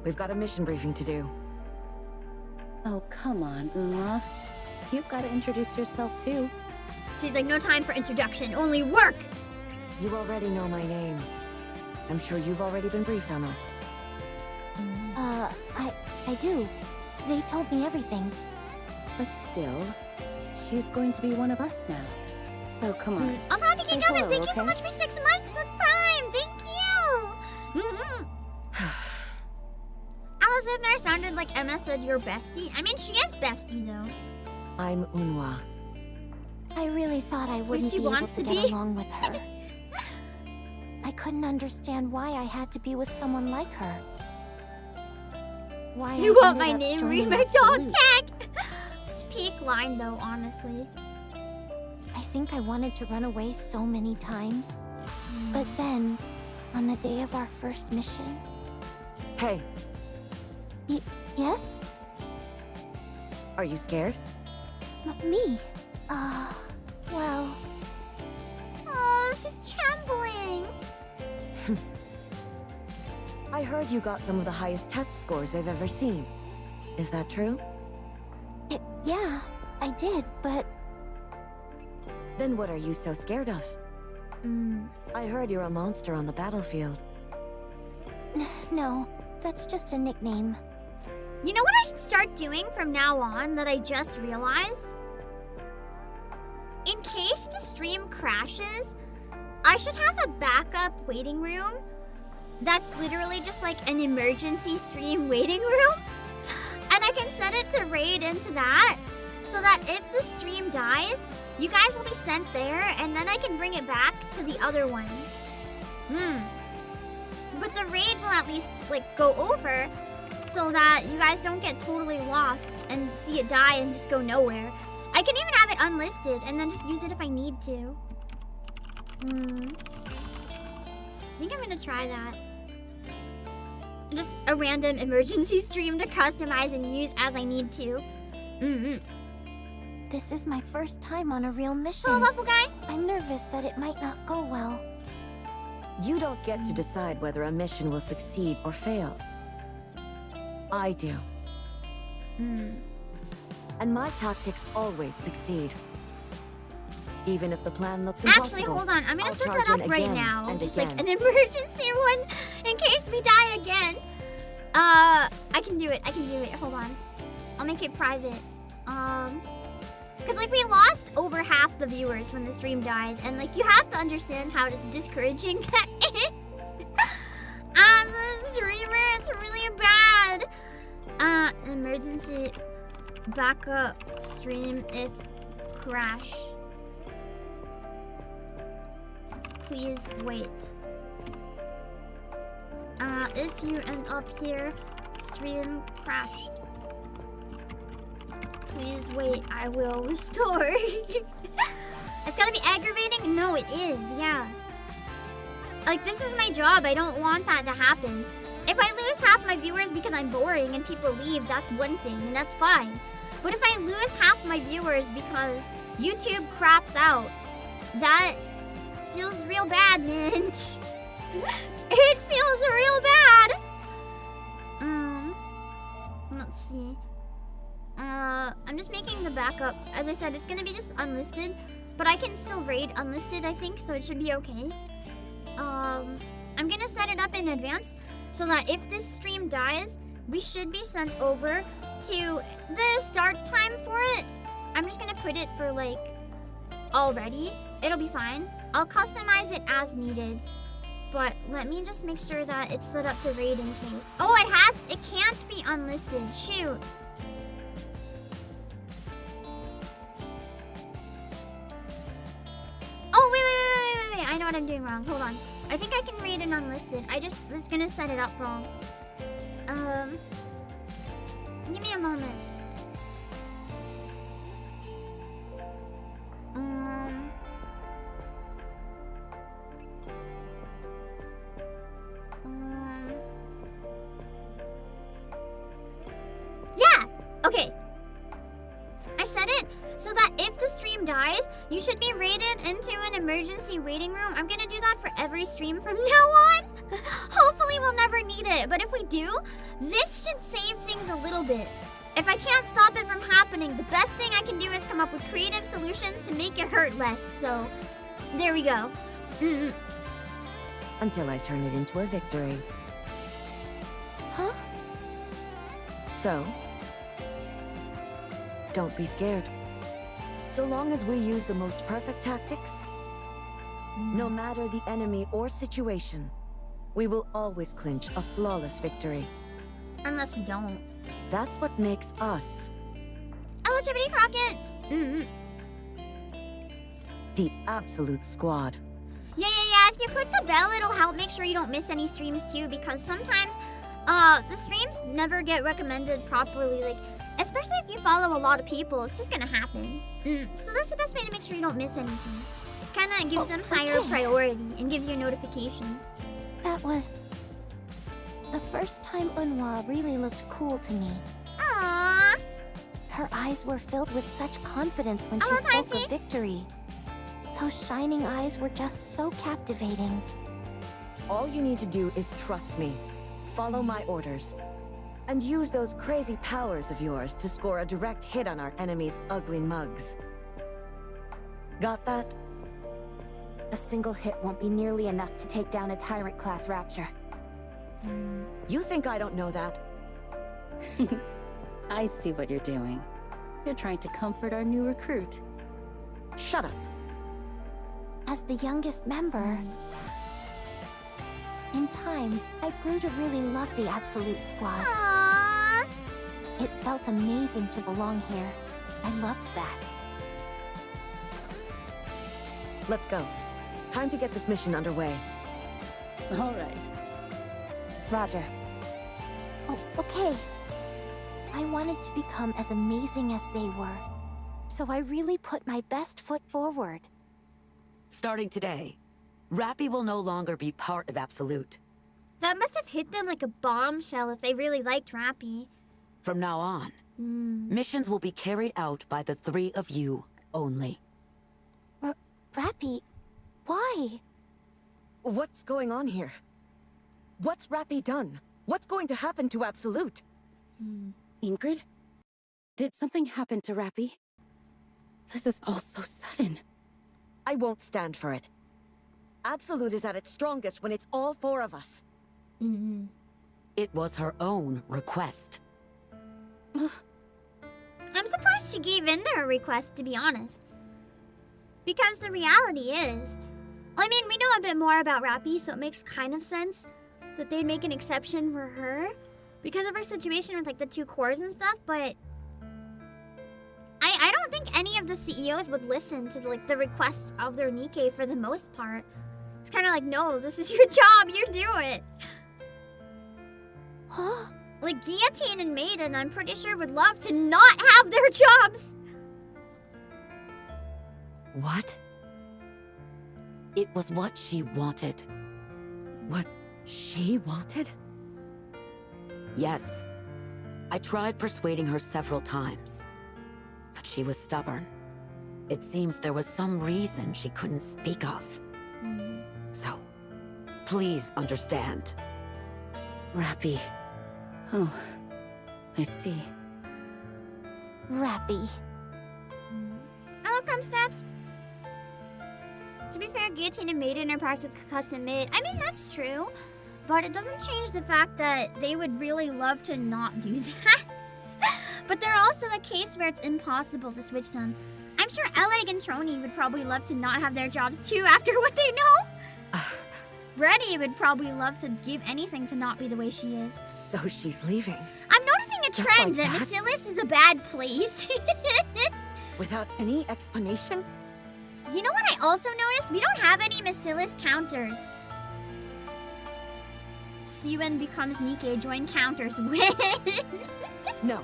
S6: We've got a mission briefing to do.
S5: Oh, come on, Uma. You've got to introduce yourself too.
S1: She's like, no time for introduction, only work!
S6: You already know my name. I'm sure you've already been briefed on us.
S2: I do. They told me everything.
S5: But still, she's going to be one of us now. So come on.
S1: Also, happy
S5: Say
S1: King Oven,
S5: hello,
S1: thank you so
S5: okay?
S1: much for 6 months with Prime! Thank you! Alice Ibner sounded like Emma said you're bestie. I mean, she is bestie, though.
S6: I'm Unwa.
S2: I really thought I wouldn't
S1: she
S2: be able
S1: wants
S2: to
S1: to
S2: get
S1: be.
S2: along with her. I couldn't understand why I had to be with someone like her. Why
S1: You
S2: I
S1: want my
S2: ended up
S1: name? Read
S2: joining
S1: my dog
S2: Absolute.
S1: tag! It's peak line, though, honestly.
S2: I think I wanted to run away so many times. But then, on the day of our first mission...
S6: Hey,
S2: Yes?
S6: are you scared?
S2: Me? Well...
S1: Oh, she's trembling.
S6: I heard you got some of the highest test scores they've ever seen. Is that true?
S2: Yeah, I did, but...
S6: Then what are you so scared of? I heard you're a monster on the battlefield.
S2: No, that's just a nickname.
S1: You know what I should start doing from now on that I just realized? In case the stream crashes, I should have a backup waiting room that's literally just like an emergency stream waiting room. And I can set it to raid into that so that if the stream dies, you guys will be sent there and then I can bring it back to the other one. But the raid will at least like go over so that you guys don't get totally lost and see it die and just go nowhere. I can even have it unlisted and then just use it if I need to. I think I'm gonna try that. Just a random emergency stream to customize and use as I need to.
S2: This is my first time on a real mission.
S1: Hello, Waffle Guy.
S2: I'm nervous that it might not go well.
S6: You don't get to decide whether a mission will succeed or fail. I do. And my tactics always succeed. Even if the plan looks impossible.
S1: Actually, hold on. I'm gonna
S6: I'll
S1: set
S6: charge
S1: that
S6: in
S1: up right
S6: again
S1: now.
S6: and
S1: Just
S6: again.
S1: like an emergency one in case we die again. I can do it. I can do it. Hold on. I'll make it private. Because like we lost over half the viewers when the stream died, and like you have to understand how discouraging that is. As a streamer, it's really bad. Emergency backup stream if crash. Please wait. If you end up here, stream crashed. Please wait, I will restore. It's gotta be aggravating? No, it is, yeah. Like, this is my job. I don't want that to happen. If I lose half my viewers because I'm boring and people leave, that's one thing, and that's fine. But if I lose half my viewers because YouTube craps out, that feels real bad, man. It feels real bad. Let's see. I'm just making the backup. As I said, it's gonna be just unlisted, but I can still raid unlisted, I think, so it should be okay. I'm gonna set it up in advance so that if this stream dies, we should be sent over to the start time for it. I'm just gonna put it for like already. It'll be fine. I'll customize it as needed. But let me just make sure that it's set up to raid in case. Oh, it can't be unlisted. Shoot. Oh, wait. I know what I'm doing wrong. Hold on. I think I can read an unlisted. I just was gonna set it up wrong. Give me a moment. Yeah! Okay. I set it so that if the stream dies, you should be raided into an emergency waiting room. I'm gonna do that for every stream from now on. Hopefully we'll never need it, but if we do, this should save things a little bit. If I can't stop it from happening, the best thing I can do is come up with creative solutions to make it hurt less. So, there we go.
S6: Until I turn it into a victory.
S2: Huh?
S6: So, don't be scared. So long as we use the most perfect tactics, no matter the enemy or situation, we will always clinch a flawless victory.
S1: Unless we don't.
S6: That's what makes us
S1: Hello, Chippity Crockett!
S6: the absolute squad.
S1: Yeah. If you click the bell, it'll help make sure you don't miss any streams too, because sometimes the streams never get recommended properly. Like, especially if you follow a lot of people, it's just gonna happen. So that's the best way to make sure you don't miss anything. Kinda gives them higher priority and gives you a notification.
S2: That was the first time Unhwa really looked cool to me.
S1: Aww.
S2: Her eyes were filled with such confidence when she
S1: Hello,
S2: spoke
S1: Taiti.
S2: of victory. Those shining eyes were just so captivating.
S6: All you need to do is trust me, follow my orders, and use those crazy powers of yours to score a direct hit on our enemy's ugly mugs. Got that?
S2: A single hit won't be nearly enough to take down a Tyrant-class Rapture.
S6: You think I don't know that?
S5: I see what you're doing. You're trying to comfort our new recruit.
S6: Shut up.
S2: As the youngest member, in time, I grew to really love the Absolute Squad.
S1: Aww.
S2: It felt amazing to belong here. I loved that.
S6: Let's go. Time to get this mission underway.
S5: All right.
S2: Roger. Oh, okay. I wanted to become as amazing as they were. So I really put my best foot forward.
S3: Starting today, Rappy will no longer be part of Absolute.
S1: That must have hit them like a bombshell if they really liked Rappy.
S3: From now on, missions will be carried out by the three of you only.
S2: Rappy, why?
S6: What's going on here? What's Rappy done? What's going to happen to Absolute?
S5: Ingrid? Did something happen to Rappy? This is all so sudden.
S6: I won't stand for it. Absolute is at its strongest when it's all four of us.
S3: It was her own request.
S1: I'm surprised she gave in to her request, to be honest. Because the reality is, I mean, we know a bit more about Rappy, so it makes kind of sense that they'd make an exception for her because of her situation with like the 2 cores and stuff, but I don't think any of the CEOs would listen to the requests of their NIKKE for the most part. It's kind of like, no, this is your job, you do it.
S2: Huh?
S1: Like Guillotine and Maiden, I'm pretty sure would love to not have their jobs.
S6: What?
S3: It was what she wanted.
S6: What she wanted?
S3: Yes. I tried persuading her several times, but she was stubborn. It seems there was some reason she couldn't speak of. So, please understand.
S5: Rappy. Oh, I see.
S2: Rappy.
S1: Hello, Crumb Steps. To be fair, Guillotine and Maiden are practically custom made. I mean, that's true, but it doesn't change the fact that they would really love to not do that. But they're also a case where it's impossible to switch them. I'm sure Eleg and Trony would probably love to not have their jobs too after what they know. Reddy would probably love to give anything to not be the way she is.
S6: So she's leaving.
S1: I'm noticing a trend
S6: like
S1: that
S6: that?
S1: Macilis is a bad place.
S6: Without any explanation?
S1: You know what I also noticed? We don't have any Macilis counters. Siwen becomes Nikke, join counters, win.
S6: No.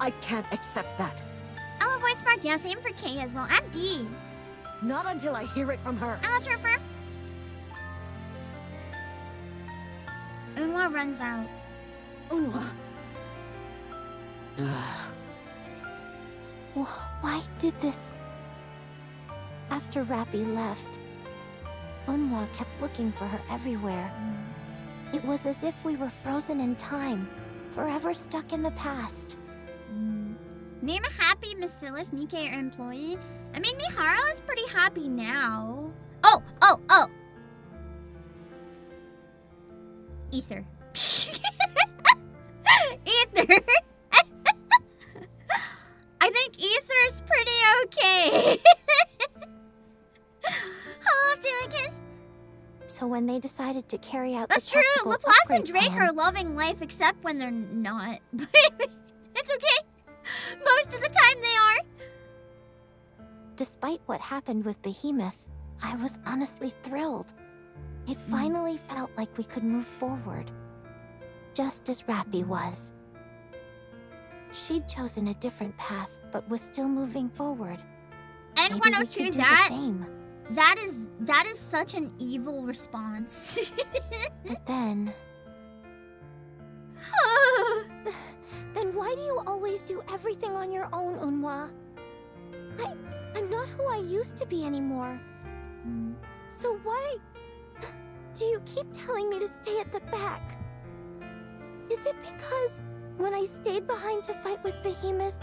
S6: I can't accept that.
S1: Ella Void Spark, yeah, same for K as well. And D.
S6: Not until I hear it from her.
S1: Ella Trooper. Unwa runs out.
S6: Unwa.
S2: Why did this? After Rappy left, Unwa kept looking for her everywhere. It was as if we were frozen in time, forever stuck in the past.
S1: Name a happy Bacillus Nikke or employee. I mean, Miharu is pretty happy now. Oh! Ether. Ether. I think Ether's pretty okay. Hello, Steven Kiss.
S2: So when they decided to carry out
S1: That's
S2: the
S1: true.
S2: tactical
S1: Laplace and
S2: upgrade
S1: Drake
S2: plan,
S1: are loving life, except when they're not. But it's okay. Most of the time they are.
S2: despite what happened with Behemoth, I was honestly thrilled. It finally felt like we could move forward, just as Rappy was. She'd chosen a different path, but was still moving forward.
S1: And
S2: Maybe we
S1: 102,
S2: could do the same.
S1: that is such an evil response.
S2: But then... Then why do you always do everything on your own, Unwa? I'm not who I used to be anymore. So why do you keep telling me to stay at the back? Is it because when I stayed behind to fight with Behemoth,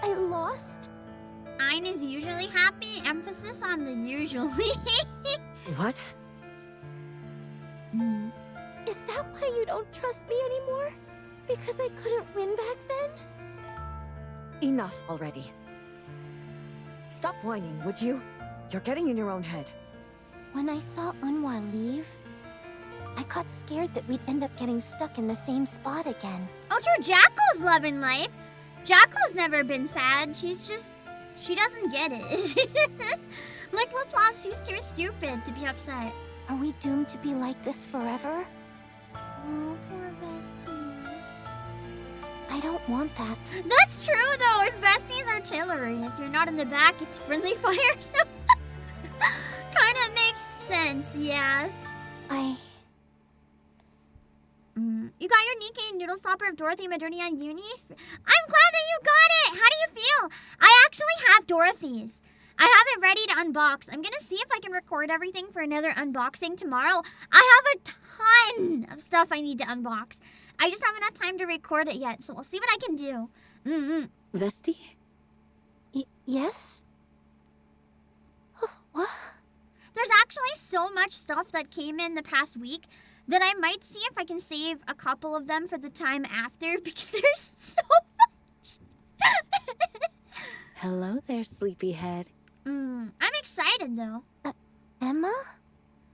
S2: I lost?
S1: Ayn is usually happy, emphasis on the usually.
S6: What?
S2: Is that why you don't trust me anymore? Because I couldn't win back then?
S6: Enough already. Stop whining, would you? You're getting in your own head.
S2: When I saw Unwa leave, I got scared that we'd end up getting stuck in the same spot again.
S1: Oh, true, Jackal's loving life. Jackal's never been sad. She doesn't get it. Like Laplace, she's too stupid to be upset.
S2: Are we doomed to be like this forever?
S1: Oh, poor Vestie.
S2: I don't want that.
S1: That's true, though. If Vestie's artillery, if you're not in the back, it's friendly fire, so... Kinda makes sense, yeah. You got your Nikke Noodle Stopper of Dorothy Modernia Uni? I'm glad that you got it! How do you feel? I actually have Dorothy's. I have it ready to unbox. I'm gonna see if I can record everything for another unboxing tomorrow. I have a ton of stuff I need to unbox. I just haven't had time to record it yet, so we'll see what I can do.
S5: Vestie?
S2: Yes? What?
S1: There's actually so much stuff that came in the past week that I might see if I can save a couple of them for the time after because there's so much.
S5: Hello there, sleepyhead.
S1: I'm excited though.
S2: Emma?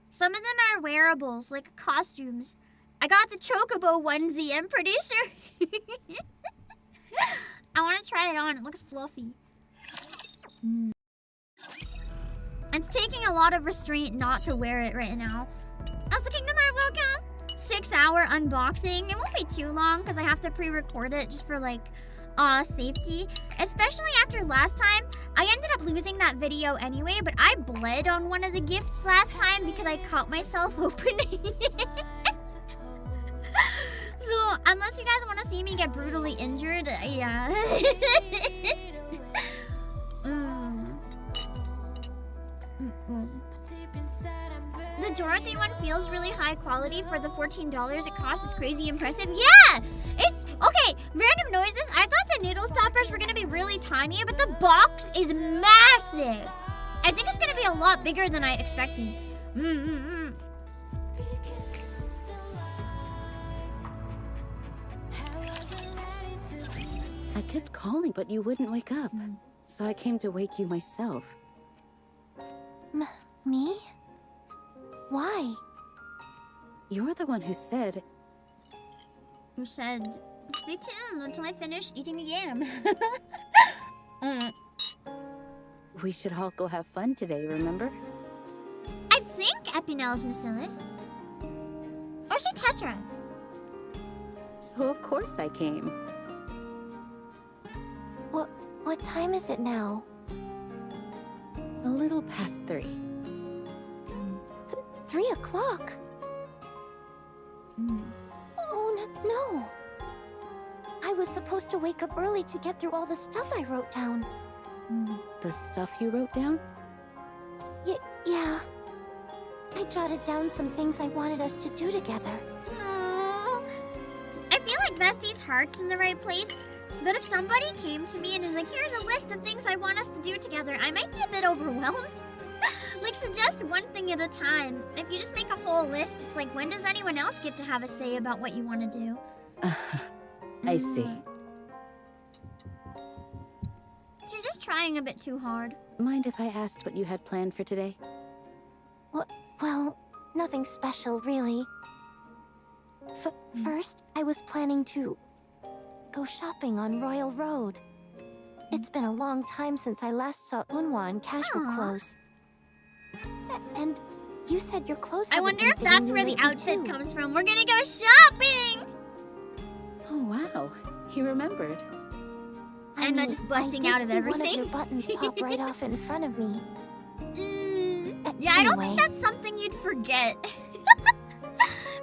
S1: Some of them are wearables, like costumes. I got the Chocobo onesie, I'm pretty sure. I want to try it on, it looks fluffy. It's taking a lot of restraint not to wear it right now. Also, Kingdom Heart, welcome! 6-hour unboxing. It won't be too long because I have to pre-record it just for like safety. Especially after last time. I ended up losing that video anyway, but I bled on one of the gifts last time because I cut myself opening it. So, unless you guys want to see me get brutally injured, yeah. The Dorothy one feels really high quality for the $14 it costs. It's crazy impressive. Yeah! It's... Okay, random noises. I thought the noodle stoppers were going to be really tiny, but the box is massive. I think it's going to be a lot bigger than I expected.
S5: I kept calling, but you wouldn't wake up. So I came to wake you myself.
S2: Me? Why?
S5: You're the one who said...
S1: Who said, stay tuned until I finish eating again.
S5: We should all go have fun today, remember?
S1: I think Epinel's Bacillus. Or she Tetra.
S5: So of course I came.
S2: What time is it now?
S5: A little past 3.
S2: 3 o'clock? Oh, no. I was supposed to wake up early to get through all the stuff I wrote down.
S5: The stuff you wrote down?
S2: Yeah. I jotted down some things I wanted us to do together.
S1: Aww. I feel like Vesti's heart's in the right place, but if somebody came to me and is like, here's a list of things I want us to do together, I might be a bit overwhelmed. Like, suggest one thing at a time. If you just make a whole list, it's like, when does anyone else get to have a say about what you want to do?
S5: I see.
S1: She's just trying a bit too hard.
S5: Mind if I asked what you had planned for today?
S2: Well, nothing special, really. First, I was planning to go shopping on Royal Road. It's been a long time since I last saw Unwa in casual clothes. And you said your clothes
S1: I
S2: haven't
S1: wonder
S2: been
S1: if that's
S2: fitting
S1: where
S2: you
S1: the
S2: lately,
S1: outfit
S2: too.
S1: comes from. We're gonna go shopping!
S5: Oh wow, you remembered.
S1: I'm not just busting out of
S2: One of
S1: everything.
S2: your buttons pop right off in front of me.
S1: Yeah, I don't think that's something you'd forget.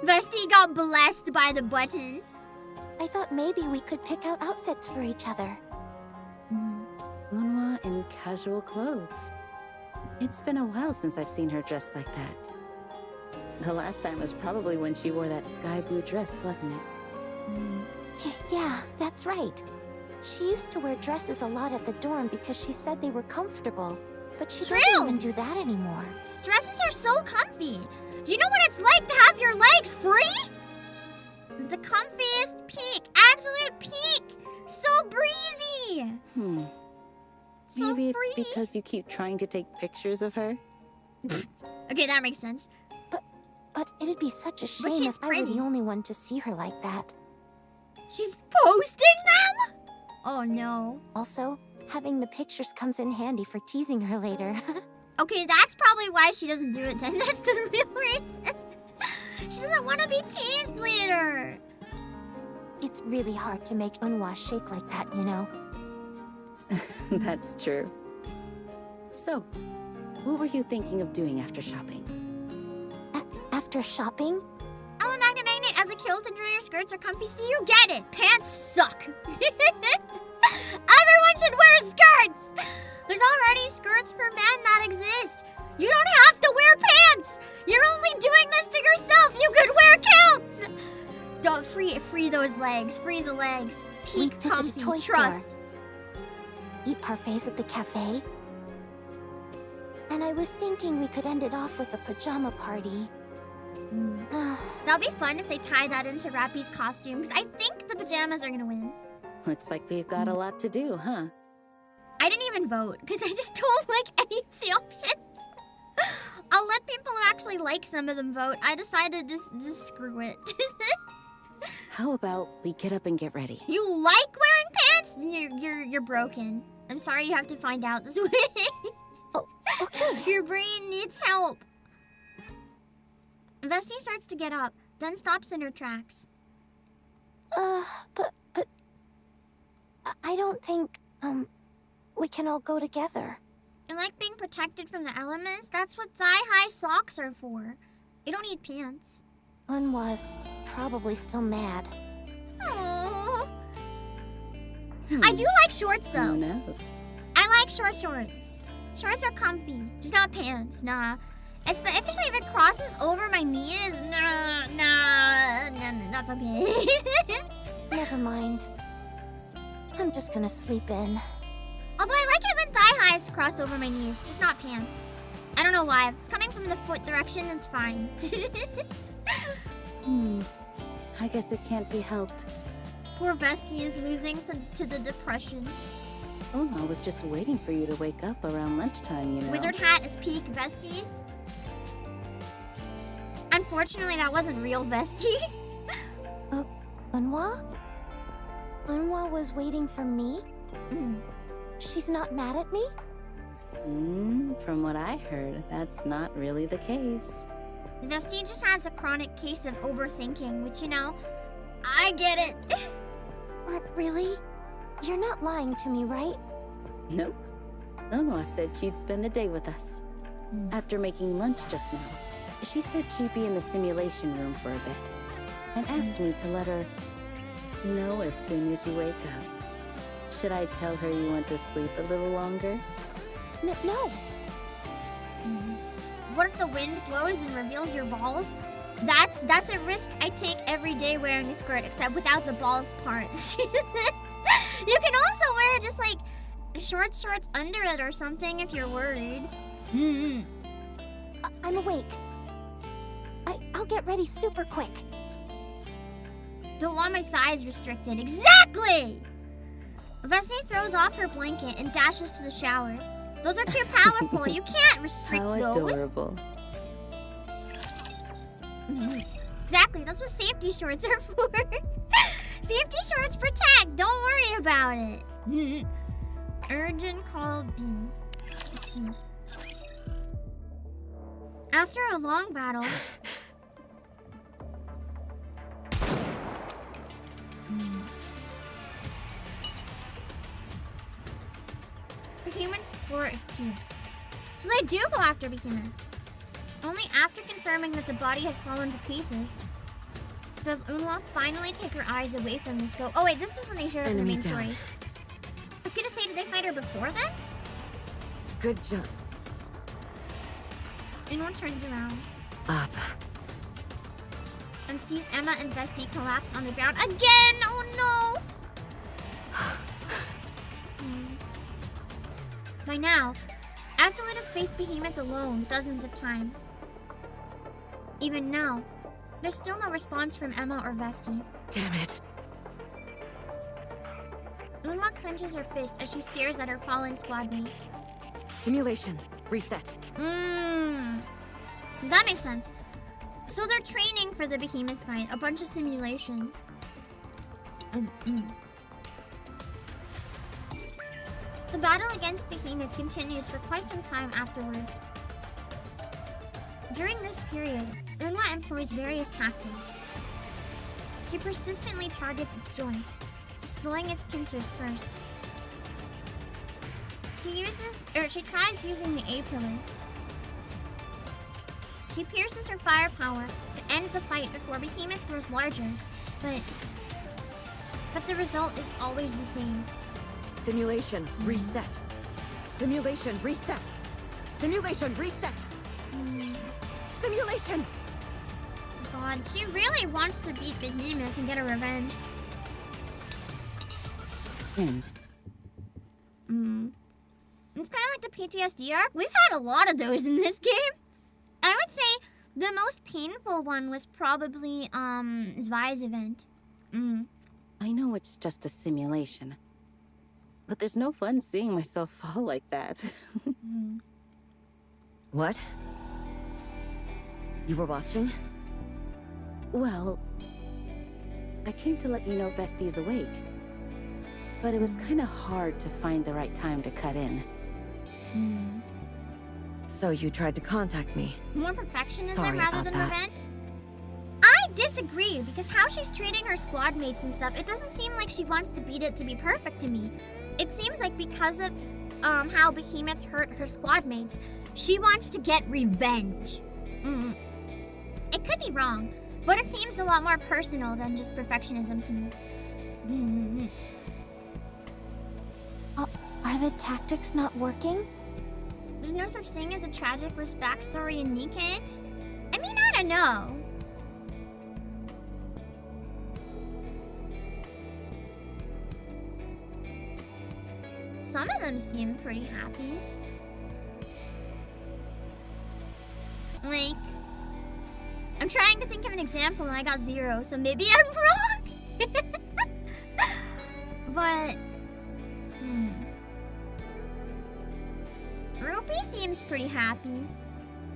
S1: Vesti got blessed by the button.
S2: I thought maybe we could pick out outfits for each other.
S5: Unwa in casual clothes. It's been a while since I've seen her dressed like that. The last time was probably when she wore that sky blue dress, wasn't it?
S2: Yeah, that's right. She used to wear dresses a lot at the dorm because she said they were comfortable. But she doesn't
S1: True.
S2: even do that anymore.
S1: Dresses are so comfy. Do you know what it's like to have your legs free? The comfiest peak, absolute peak. So breezy. So
S5: Maybe
S1: free.
S5: it's because you keep trying to take pictures of her?
S1: Okay, that makes sense.
S2: But it'd be such a
S1: But
S2: shame
S1: she's
S2: if I were
S1: pretty.
S2: the only one to see her like that.
S1: She's posting them? Oh no.
S2: Also, having the pictures comes in handy for teasing her later.
S1: Okay, that's probably why she doesn't do it then. That's the real reason. She doesn't want to be teased later.
S2: It's really hard to make Unwa shake like that, you know?
S5: That's true. So, what were you thinking of doing after shopping?
S2: After shopping?
S1: Magnet, as a kilt and your skirts are comfy, see you get it. Pants suck. Everyone should wear skirts. There's already skirts for men that exist. You don't have to wear pants. You're only doing this to yourself. You could wear kilts. Don't free those legs. Free the legs. Peak
S2: We visited
S1: comfy.
S2: toy store.
S1: Trust.
S2: Eat parfaits at the cafe? And I was thinking we could end it off with a pajama party.
S1: That'll be fun if they tie that into Rappy's costume, because I think the pajamas are gonna win.
S5: Looks like we've got a lot to do, huh?
S1: I didn't even vote, because I just don't like any of the options. I'll let people who actually like some of them vote. I decided to just screw it.
S5: How about we get up and get ready?
S1: You like wearing pants? You're broken. I'm sorry you have to find out this way.
S2: Okay.
S1: Your brain needs help. Vesti starts to get up, then stops in her tracks.
S2: But I don't think, we can all go together.
S1: You like being protected from the elements? That's what thigh-high socks are for. You don't need pants.
S2: Unwa's probably still mad.
S1: Aww. I do like shorts, though.
S5: Who knows?
S1: I like shorts. Shorts are comfy, just not pants, nah. Especially if it crosses over my knees, nah, that's okay.
S2: Never mind. I'm just gonna sleep in.
S1: Although I like it when thigh highs cross over my knees, just not pants. I don't know why. If it's coming from the foot direction, it's fine.
S5: I guess it can't be helped.
S1: Poor Vesti is losing to the depression.
S5: Oma was just waiting for you to wake up around lunchtime, you know.
S1: Wizard hat is peak Vesti. Unfortunately, that wasn't real Vesti.
S2: Unwa? Unwa was waiting for me?
S1: Mm.
S2: She's not mad at me?
S5: From what I heard, that's not really the case.
S1: Vesti just has a chronic case of overthinking, which, you know, I get it.
S2: Really? You're not lying to me, right?
S5: Nope. Nonwa said she'd spend the day with us. After making lunch just now, she said she'd be in the simulation room for a bit, and asked me to let her know as soon as you wake up. Should I tell her you want to sleep a little longer?
S2: No.
S1: What if the wind blows and reveals your balls? That's a risk I take every day wearing a skirt, except without the balls part. You can also wear just like shorts under it or something if you're worried.
S2: I'm awake. I'll get ready super quick.
S1: Don't want my thighs restricted. Exactly! Vesti throws off her blanket and dashes to the shower. Those are too powerful. You can't restrict
S5: How
S1: those.
S5: adorable.
S1: Exactly, that's what safety shorts are for. Safety shorts protect. Don't worry about it. Urgent call B. Let's see. After a long battle, Behemoth's floor is pierced. So they do go after Behemoth. Only after confirming that the body has fallen to pieces does Unwa finally take her eyes away from this go. Oh wait, this is when they showed her the
S6: Enemy
S1: main
S6: down.
S1: story. I was gonna say, did they fight her before then?
S6: Good job.
S1: Unwa turns around
S6: Up.
S1: and sees Emma and Vesti collapse on the ground again. Oh no! By now, Absolute has faced Behemoth alone dozens of times. Even now, there's still no response from Emma or Vesti.
S6: Damn it.
S1: Unwa clenches her fist as she stares at her fallen squad mates.
S6: Simulation. Reset.
S1: That makes sense. So they're training for the Behemoth fight, a bunch of simulations. The battle against Behemoth continues for quite some time afterward. During this period, Unwa employs various tactics. She persistently targets its joints, destroying its pincers first. She tries using the A-pillar. She pierces her firepower to end the fight before Behemoth grows larger, but the result is always the same.
S6: Simulation. Reset. Simulation. Reset. Simulation. Reset. Simulation.
S1: God, she really wants to beat Behemoth and get her revenge.
S5: End.
S1: It's kind of like the PTSD arc. We've had a lot of those in this game. I would say the most painful one was probably Zvai's event.
S5: I know it's just a simulation, but there's no fun seeing myself fall like that.
S6: What? You were watching?
S5: Well, I came to let you know Vesti's awake, but it was kind of hard to find the right time to cut in.
S6: So you tried to contact me.
S1: More perfectionism
S6: Sorry
S1: rather
S6: about
S1: than
S6: that.
S1: revenge? I disagree, because how she's treating her squad mates and stuff, it doesn't seem like she wants to beat it to be perfect to me. It seems like because of how Behemoth hurt her squad mates, she wants to get revenge. It could be wrong, but it seems a lot more personal than just perfectionism to me.
S2: Are the tactics not working?
S1: There's no such thing as a tragicless backstory in NIKKE. I mean, I don't know. Some of them seem pretty happy. Like, I'm trying to think of an example and I got 0, so maybe I'm wrong. But, Rupee seems pretty happy.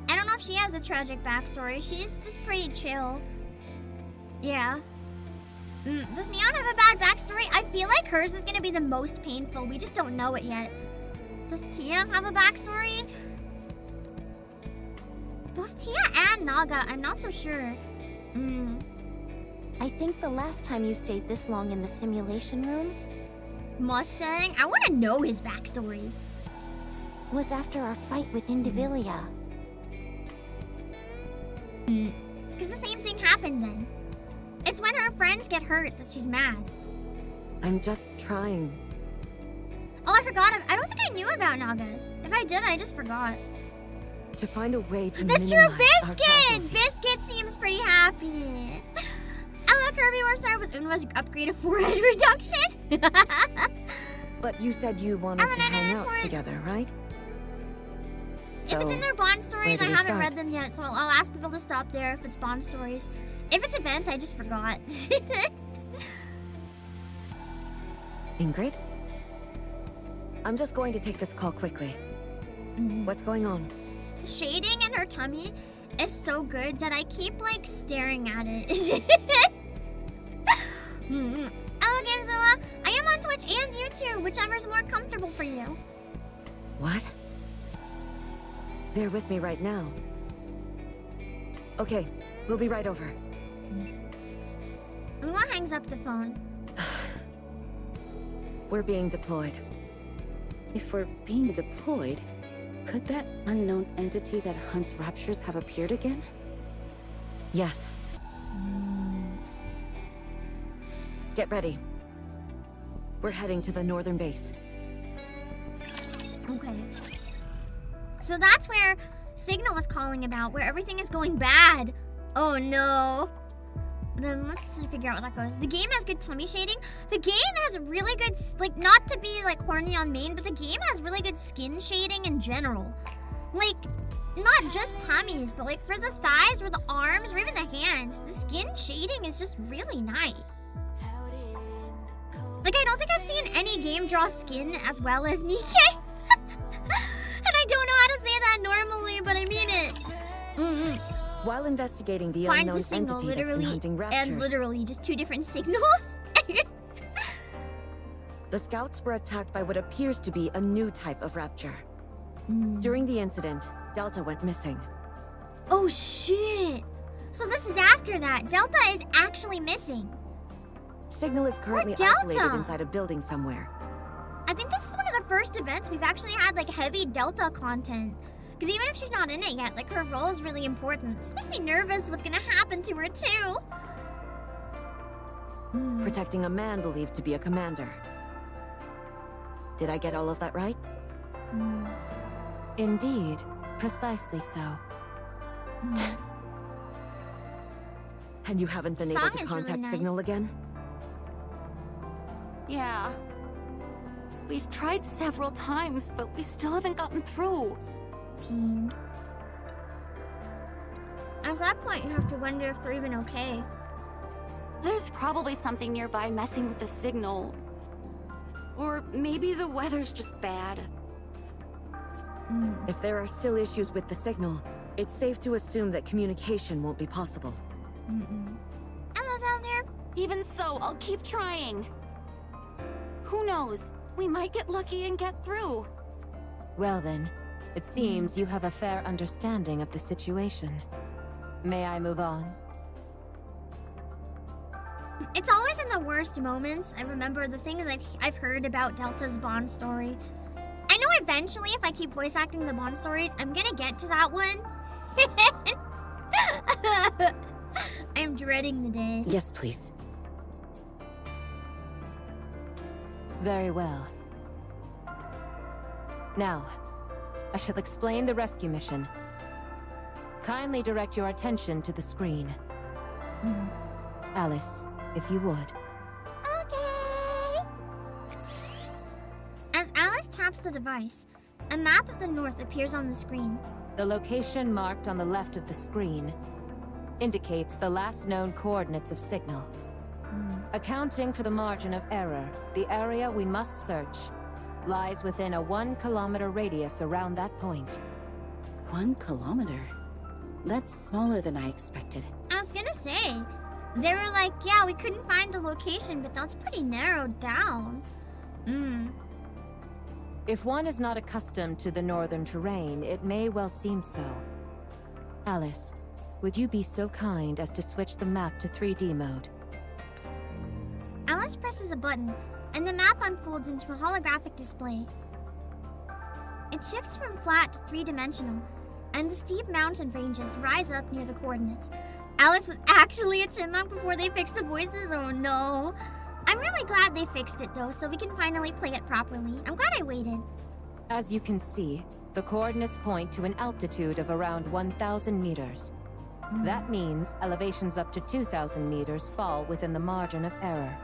S1: I don't know if she has a tragic backstory. She's just pretty chill. Yeah. Does Neon have a bad backstory? I feel like hers is gonna be the most painful. We just don't know it yet. Does Tia have a backstory? Both Tia and Naga, I'm not so sure.
S2: I think the last time you stayed this long in the simulation room
S1: Mustang? I want to know his backstory.
S2: was after our fight with Indivilia.
S1: Because the same thing happened then. It's when her friends get hurt that she's mad.
S6: I'm just trying.
S1: Oh, I forgot. I don't think I knew about Nagas. If I did, I just forgot.
S6: To find a way to
S1: That's true,
S6: minimize our
S1: Biscuit!
S6: casualties.
S1: Biscuit seems pretty happy. I love Kirby Warstar was Unwa's upgrade of forehead reduction.
S6: But you said you wanted to hang out
S1: report.
S6: together, right?
S1: If it's in their Bond stories,
S6: where
S1: I
S6: do we
S1: haven't
S6: start?
S1: read them yet, so I'll ask people to stop there if it's Bond stories. If it's event, I just forgot.
S6: Ingrid? I'm just going to take this call quickly. What's going on?
S1: Shading in her tummy is so good that I keep like staring at it. Hello, Gamezilla. I am on Twitch and YouTube, whichever's more comfortable for you.
S6: What? They're with me right now. Okay, we'll be right over.
S1: Uma hangs up the phone.
S6: We're being deployed.
S5: If we're being deployed, could that unknown entity that hunts raptures have appeared again?
S6: Yes. Get ready. We're heading to the northern base.
S1: Okay. So that's where Signal was calling about, where everything is going bad. Oh no. Then let's figure out what that goes. The game has good tummy shading. The game has really good, like, not to be like horny on main, but the game has really good skin shading in general. Like, not just tummies, but like for the thighs or the arms or even the hands, the skin shading is just really nice. Like, I don't think I've seen any game draw skin as well as NIKKE. And I don't know how to say that normally, but I mean it.
S6: While investigating the
S1: Find
S6: unknown
S1: the signal,
S6: entity that's been
S1: literally,
S6: hunting raptures,
S1: and literally just two different signals.
S6: the scouts were attacked by what appears to be a new type of rapture. During the incident, Delta went missing.
S1: Oh shit! So this is after that. Delta is actually missing.
S6: Signal is currently
S1: Delta?
S6: isolated inside a building somewhere.
S1: I think this is one of the first events we've actually had like heavy Delta content. Because even if she's not in it yet, like her role is really important. This makes me nervous what's gonna happen to her too.
S6: Protecting a man believed to be a commander. Did I get all of that right?
S7: Indeed, precisely so.
S6: And you haven't been able
S1: Song
S6: to
S1: is really
S6: contact
S1: nice.
S6: Signal again?
S8: Yeah. We've tried several times, but we still haven't gotten through.
S1: At that point, you have to wonder if they're even okay.
S8: There's probably something nearby messing with the signal. Or maybe the weather's just bad.
S6: If there are still issues with the signal, it's safe to assume that communication won't be possible.
S1: Hello, Zalzir.
S8: Even so, I'll keep trying. Who knows? We might get lucky and get through.
S7: Well then, it seems you have a fair understanding of the situation. May I move on?
S1: It's always in the worst moments. I remember the things I've heard about Delta's Bond story. I know eventually, if I keep voice acting the Bond stories, I'm gonna get to that one. I'm dreading the day.
S5: Yes, please.
S7: Very well. Now, I shall explain the rescue mission. Kindly direct your attention to the screen. Alice, if you would.
S1: Okay. As Alice taps the device, a map of the north appears on the screen.
S7: The location marked on the left of the screen indicates the last known coordinates of Signal. Accounting for the margin of error, the area we must search lies within a 1 kilometer radius around that point.
S5: 1 kilometer? That's smaller than I expected.
S1: I was gonna say, they were like, yeah, we couldn't find the location, but that's pretty narrowed down.
S7: If one is not accustomed to the northern terrain, it may well seem so. Alice, would you be so kind as to switch the map to 3D mode?
S1: Alice presses a button, and the map unfolds into a holographic display. It shifts from flat to three-dimensional, and the steep mountain ranges rise up near the coordinates. Alice was actually a chipmunk before they fixed the voices? Oh no. I'm really glad they fixed it though, so we can finally play it properly. I'm glad I waited.
S7: As you can see, the coordinates point to an altitude of around 1,000 meters. That means elevations up to 2,000 meters fall within the margin of error.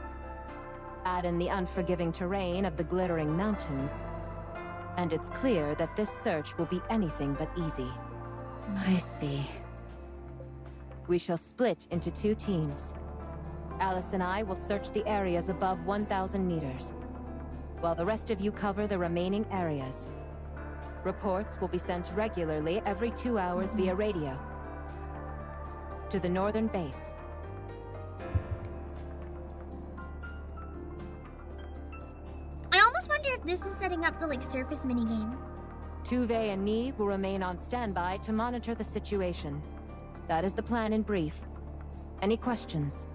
S7: Add in the unforgiving terrain of the glittering mountains, and it's clear that this search will be anything but easy.
S5: I see.
S7: We shall split into 2 teams. Alice and I will search the areas above 1,000 meters, while the rest of you cover the remaining areas. Reports will be sent regularly every 2 hours via radio to the northern base.
S1: I almost wonder if this is setting up the surface minigame.
S7: Tuve and Nee will remain on standby to monitor the situation. That is the plan in brief. Any questions?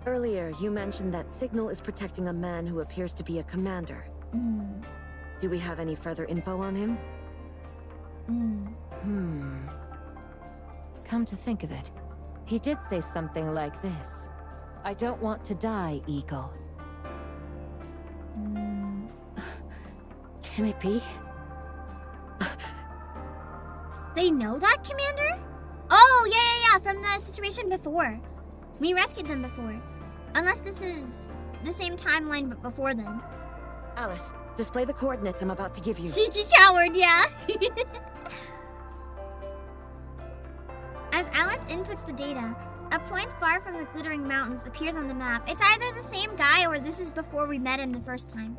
S6: Earlier, you mentioned that Signal is protecting a man who appears to be a commander. Do we have any further info on him?
S7: Come to think of it, he did say something like this. I don't want to die, Eagle.
S5: Can it be?
S1: They know that, Commander? Oh, yeah, from the situation before. We rescued them before. Unless this is the same timeline but before then.
S6: Alice, display the coordinates I'm about to give you.
S1: Cheeky coward, yeah. As Alice inputs the data, a point far from the glittering mountains appears on the map. It's either the same guy or this is before we met him the first time.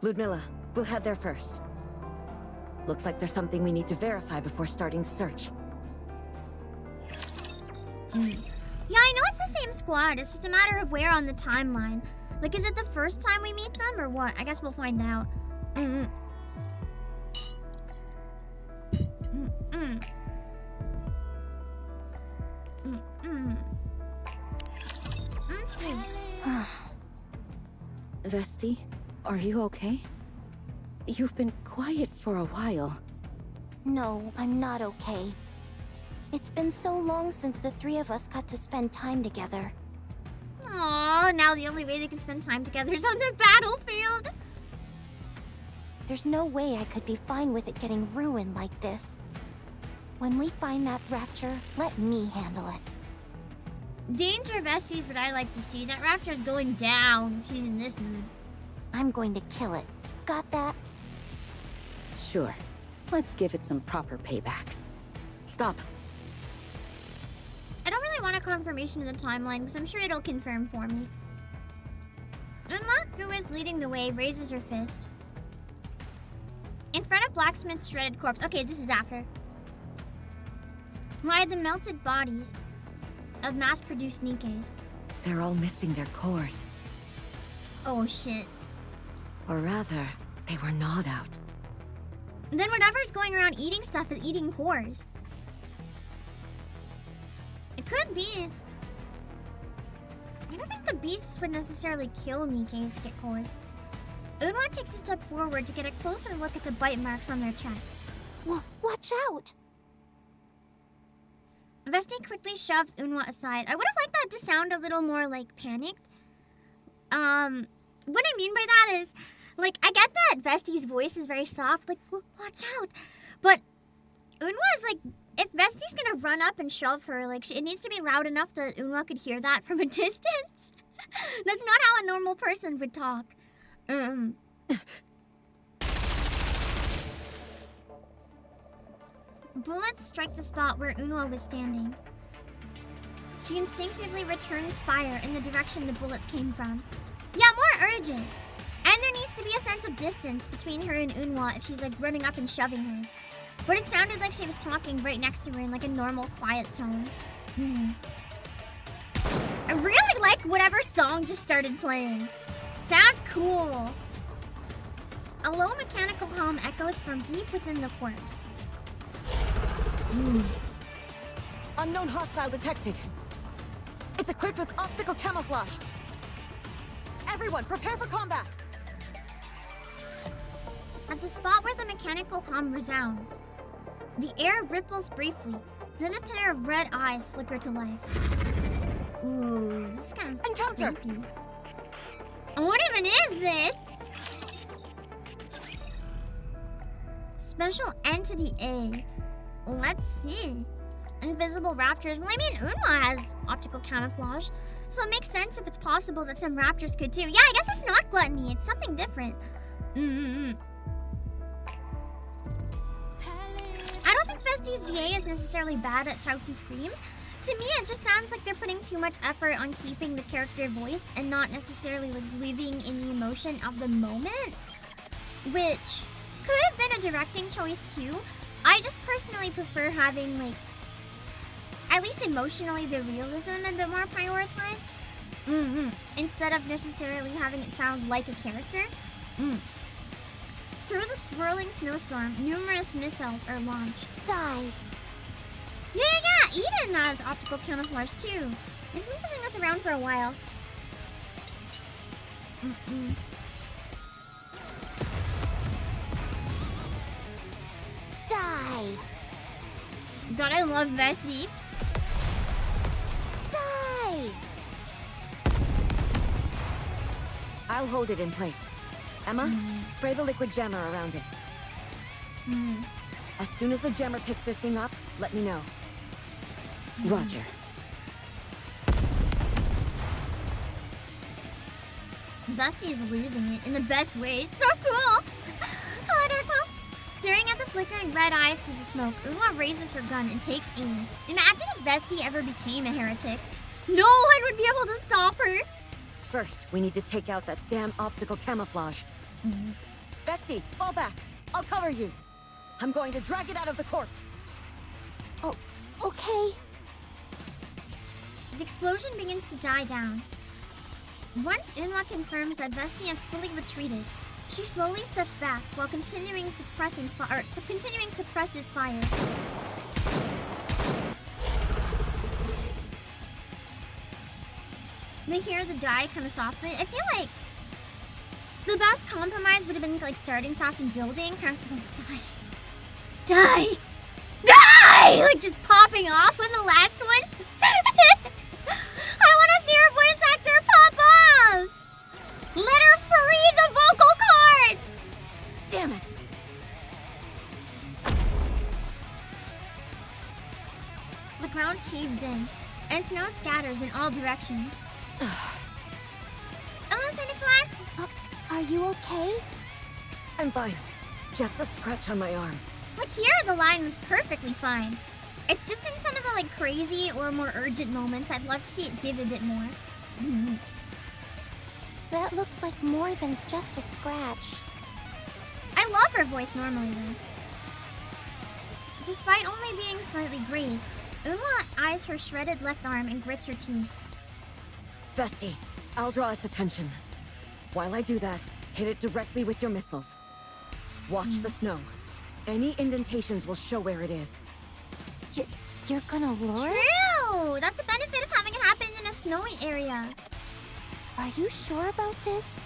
S6: Ludmilla, we'll head there first. Looks like there's something we need to verify before starting the search.
S1: Yeah, I know it's the same squad. It's just a matter of where on the timeline. Is it the first time we meet them or what? I guess we'll find out. Let's see.
S5: Vesti, are you okay? You've been quiet for a while.
S2: No, I'm not okay. It's been so long since the 3 of us got to spend time together.
S1: Aww, now the only way they can spend time together is on the battlefield.
S2: There's no way I could be fine with it getting ruined like this. When we find that rapture, let me handle it.
S1: Danger Vesti is what I like to see. That rapture's going down. She's in this mood.
S2: I'm going to kill it. Got that?
S5: Sure. Let's give it some proper payback.
S6: Stop.
S1: I don't really want a confirmation of the timeline because I'm sure it'll confirm for me. Unma, who is leading the way, raises her fist. In front of Blacksmith's shredded corpse, okay, this is after, lie the melted bodies of mass-produced NIKKEs.
S6: They're all missing their cores.
S1: Oh shit.
S6: Or rather, they were gnawed out.
S1: Then whatever's going around eating stuff is eating cores. It could be. I don't think the beasts would necessarily kill NIKKEs to get cores. Unma takes a step forward to get a closer look at the bite marks on their chests.
S2: Watch out!
S1: Vesti quickly shoves Unma aside. I would have liked that to sound a little more panicked. What I mean by that is, I get that Vesti's voice is very soft, watch out. But Unma is if Vesti's gonna run up and shove her, it needs to be loud enough that Unma could hear that from a distance. That's not how a normal person would talk. Bullets strike the spot where Unma was standing. She instinctively returns fire in the direction the bullets came from. Yeah, more urgent. And there needs to be a sense of distance between her and Unma if she's running up and shoving her. But it sounded like she was talking right next to her in a normal, quiet tone. I really like whatever song just started playing. Sounds cool. A low mechanical hum echoes from deep within the corpse.
S6: Unknown hostile detected. It's equipped with optical camouflage. Everyone, prepare for combat!
S1: At the spot where the mechanical hum resounds, the air ripples briefly, then a pair of red eyes flicker to life. Ooh, this is kind of
S6: Encounter!
S1: creepy. What even is this? Special Entity A. Let's see. Invisible raptors. Well, I mean, Unwa has optical camouflage, so it makes sense if it's possible that some raptors could too. Yeah, I guess it's not gluttony. It's something different. I don't think Festi's VA is necessarily bad at shouts and screams. To me, it just sounds like they're putting too much effort on keeping the character voice and not necessarily like living in the emotion of the moment, which could have been a directing choice too. I just personally prefer having like, at least emotionally, the realism a bit more prioritized, instead of necessarily having it sound like a character. Through the swirling snowstorm, numerous missiles are launched.
S2: Die.
S1: Yeah, Eden has optical camouflage too. It means something that's around for a while.
S2: Die.
S1: God, I love Vesti.
S2: Die.
S6: I'll hold it in place. Emma, spray the liquid gemmer around it. As soon as the gemmer picks this thing up, let me know. Roger.
S1: Vesti is losing it in the best way. It's so cool! Staring at the flickering red eyes through the smoke, Unwa raises her gun and takes aim. Imagine if Vesti ever became a heretic. No one would be able to stop her!
S6: First, we need to take out that damn optical camouflage. Vesti, fall back. I'll cover you. I'm going to drag it out of the corpse.
S2: Oh, okay.
S1: The explosion begins to die down. Once Unwa confirms that Vesti has fully retreated, she slowly steps back while continuing suppressive fire. They hear the die kind of softly. I feel like the best compromise would have been like starting soft and building. Kind of like, die! Like just popping off on the last one. I want to see her voice actor pop off! Let her free the vocal cords!
S6: Damn it!
S1: The ground caves in, and snow scatters in all directions. Hello, Sonic Blast!
S2: Are you okay?
S6: I'm fine. Just a scratch on my arm.
S1: Like here, the line was perfectly fine. It's just in some of the like crazy or more urgent moments, I'd love to see it give a bit more.
S2: That looks like more than just a scratch.
S1: I love her voice normally though. Despite only being slightly grazed, Unwa eyes her shredded left arm and grits her teeth.
S6: Vesti, I'll draw its attention. While I do that, hit it directly with your missiles. Watch the snow. Any indentations will show where it is.
S2: You're gonna lure it?
S1: True! That's a benefit of having it happen in a snowy area.
S2: Are you sure about this?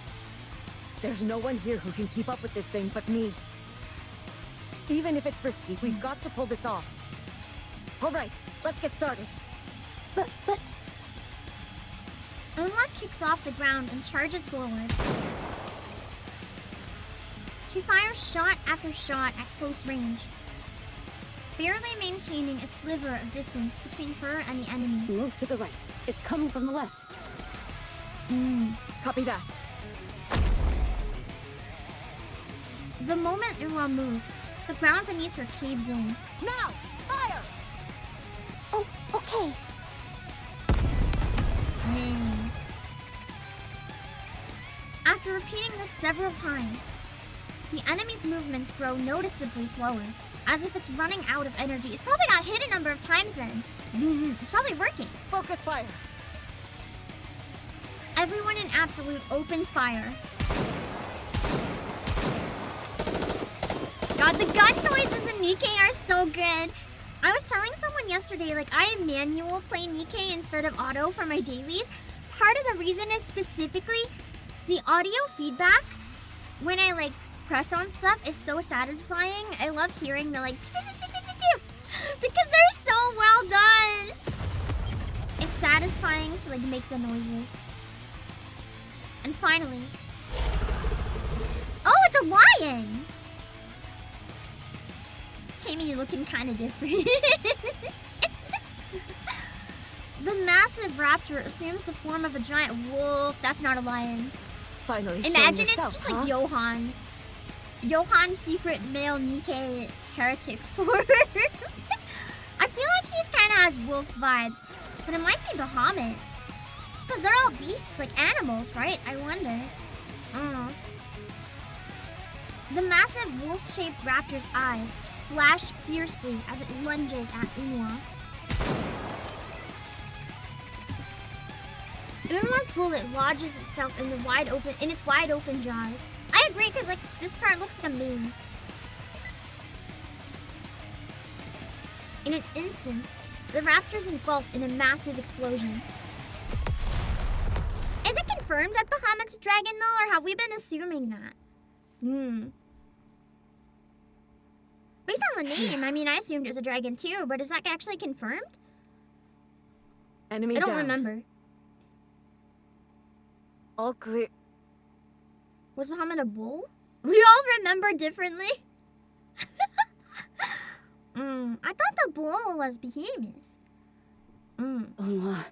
S6: There's no one here who can keep up with this thing but me. Even if it's risky, we've got to pull this off. All right, let's get started.
S2: But...
S1: Unwa kicks off the ground and charges forward. She fires shot after shot at close range, barely maintaining a sliver of distance between her and the enemy.
S6: Move to the right. It's coming from the left. Copy that.
S1: The moment Unwa moves, the ground beneath her caves in.
S6: Now! Fire!
S2: Oh, okay.
S1: After repeating this several times, the enemy's movements grow noticeably slower, as if it's running out of energy. It's probably got hit a number of times then. It's probably working.
S6: Focus fire.
S1: Everyone in Absolute opens fire. God, the gun noises in NIKKE are so good. I was telling someone yesterday, like, I manual play NIKKE instead of auto for my dailies. Part of the reason is specifically the audio feedback when I, like, press on stuff is so satisfying. I love hearing the, like, because they're so well done. It's satisfying to, like, make the noises. And finally... Oh, it's a lion! Timmy looking kind of different. The massive raptor assumes the form of a giant wolf. That's not a lion.
S6: Finally,
S1: Imagine it's
S6: yourself,
S1: just
S6: huh?
S1: like Johan. Johan's secret male NIKKE heretic form. I feel like he's kind of has wolf vibes, but it might be Bahamut. Because they're all beasts, like animals, right? I wonder. I don't know. The massive wolf-shaped raptor's eyes flash fiercely as it lunges at Unwa. Unwa's bullet lodges itself in its wide open jaws. I agree, because like this part looks like a meme. In an instant, the raptor's engulfed in a massive explosion. Is it confirmed that Bahamut's a dragon though, or have we been assuming that? Based on the name, I mean, I assumed it was a dragon too, but is that actually confirmed?
S6: Enemy
S1: I don't
S6: down.
S1: remember.
S6: All clear.
S1: Was Bahamut a bull? We all remember differently. I thought the bull was Behemoth.
S5: Unwa.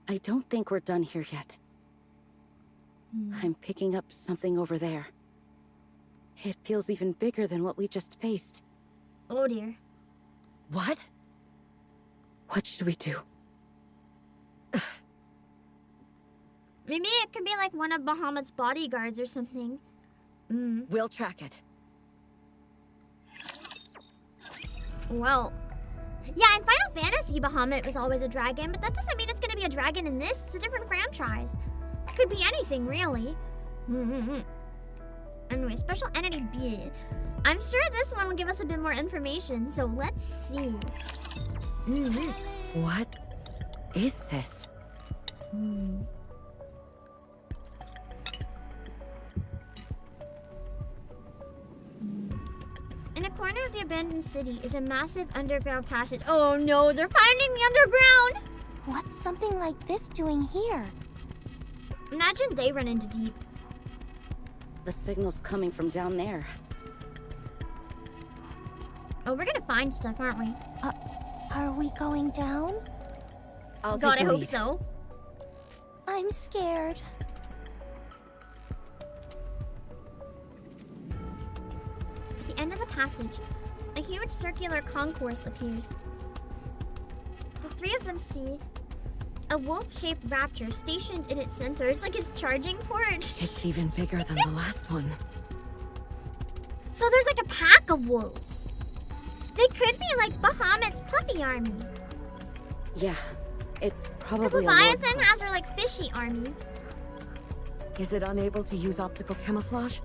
S5: I don't think we're done here yet. I'm picking up something over there. It feels even bigger than what we just faced.
S1: Oh dear.
S6: What?
S5: What should we do?
S1: Maybe it could be like one of Bahamut's bodyguards or something.
S6: We'll track it.
S1: Well, yeah, in Final Fantasy, Bahamut was always a dragon, but that doesn't mean it's gonna be a dragon in this. It's a different franchise. It could be anything, really. Anyway, Special Entity B. I'm sure this one will give us a bit more information, so let's see.
S6: What is this?
S1: In a corner of the abandoned city is a massive underground passage. Oh no, they're finding the underground!
S2: What's something like this doing here?
S1: Imagine they run into deep.
S5: The signal's coming from down there.
S1: Oh, we're gonna find stuff, aren't we?
S2: Are we going down?
S6: I'll
S1: God, I
S6: take the
S1: hope
S6: lead.
S1: so.
S2: I'm scared.
S1: At the end of the passage, a huge circular concourse appears. The three of them see a wolf-shaped raptor stationed in its center. It's like his charging port.
S6: It's even bigger than the last one.
S1: So there's like a pack of wolves. They could be like Bahamut's puppy army.
S5: Yeah, it's
S1: Because
S5: probably a
S1: Leviathan
S5: lord
S1: has
S5: force.
S1: her like fishy army.
S6: Is it unable to use optical camouflage?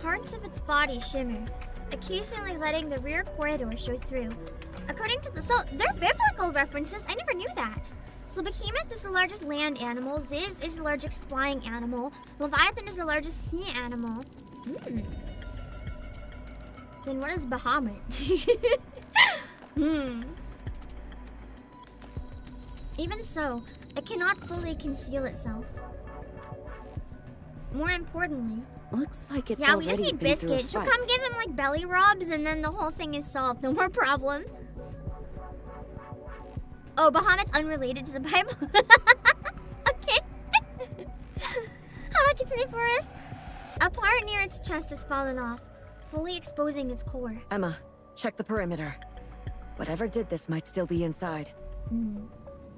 S1: Parts of its body shimmer, occasionally letting the rear corridor show through. According to so they're biblical references. I never knew that. So Behemoth is the largest land animal. Ziz is the largest flying animal. Leviathan is the largest sea animal. Then what is Bahamut? Even so, it cannot fully conceal itself. More importantly,
S5: Looks like it's
S1: yeah, we
S5: already
S1: just need
S5: been through a
S1: Biscuit. She'll
S5: fight.
S1: come give him like belly rubs and then the whole thing is solved. No more problem. Oh, Bahamut's unrelated to the Bible. Okay. I like its new forest. A part near its chest has fallen off, fully exposing its core.
S6: Emma, check the perimeter. Whatever did this might still be inside.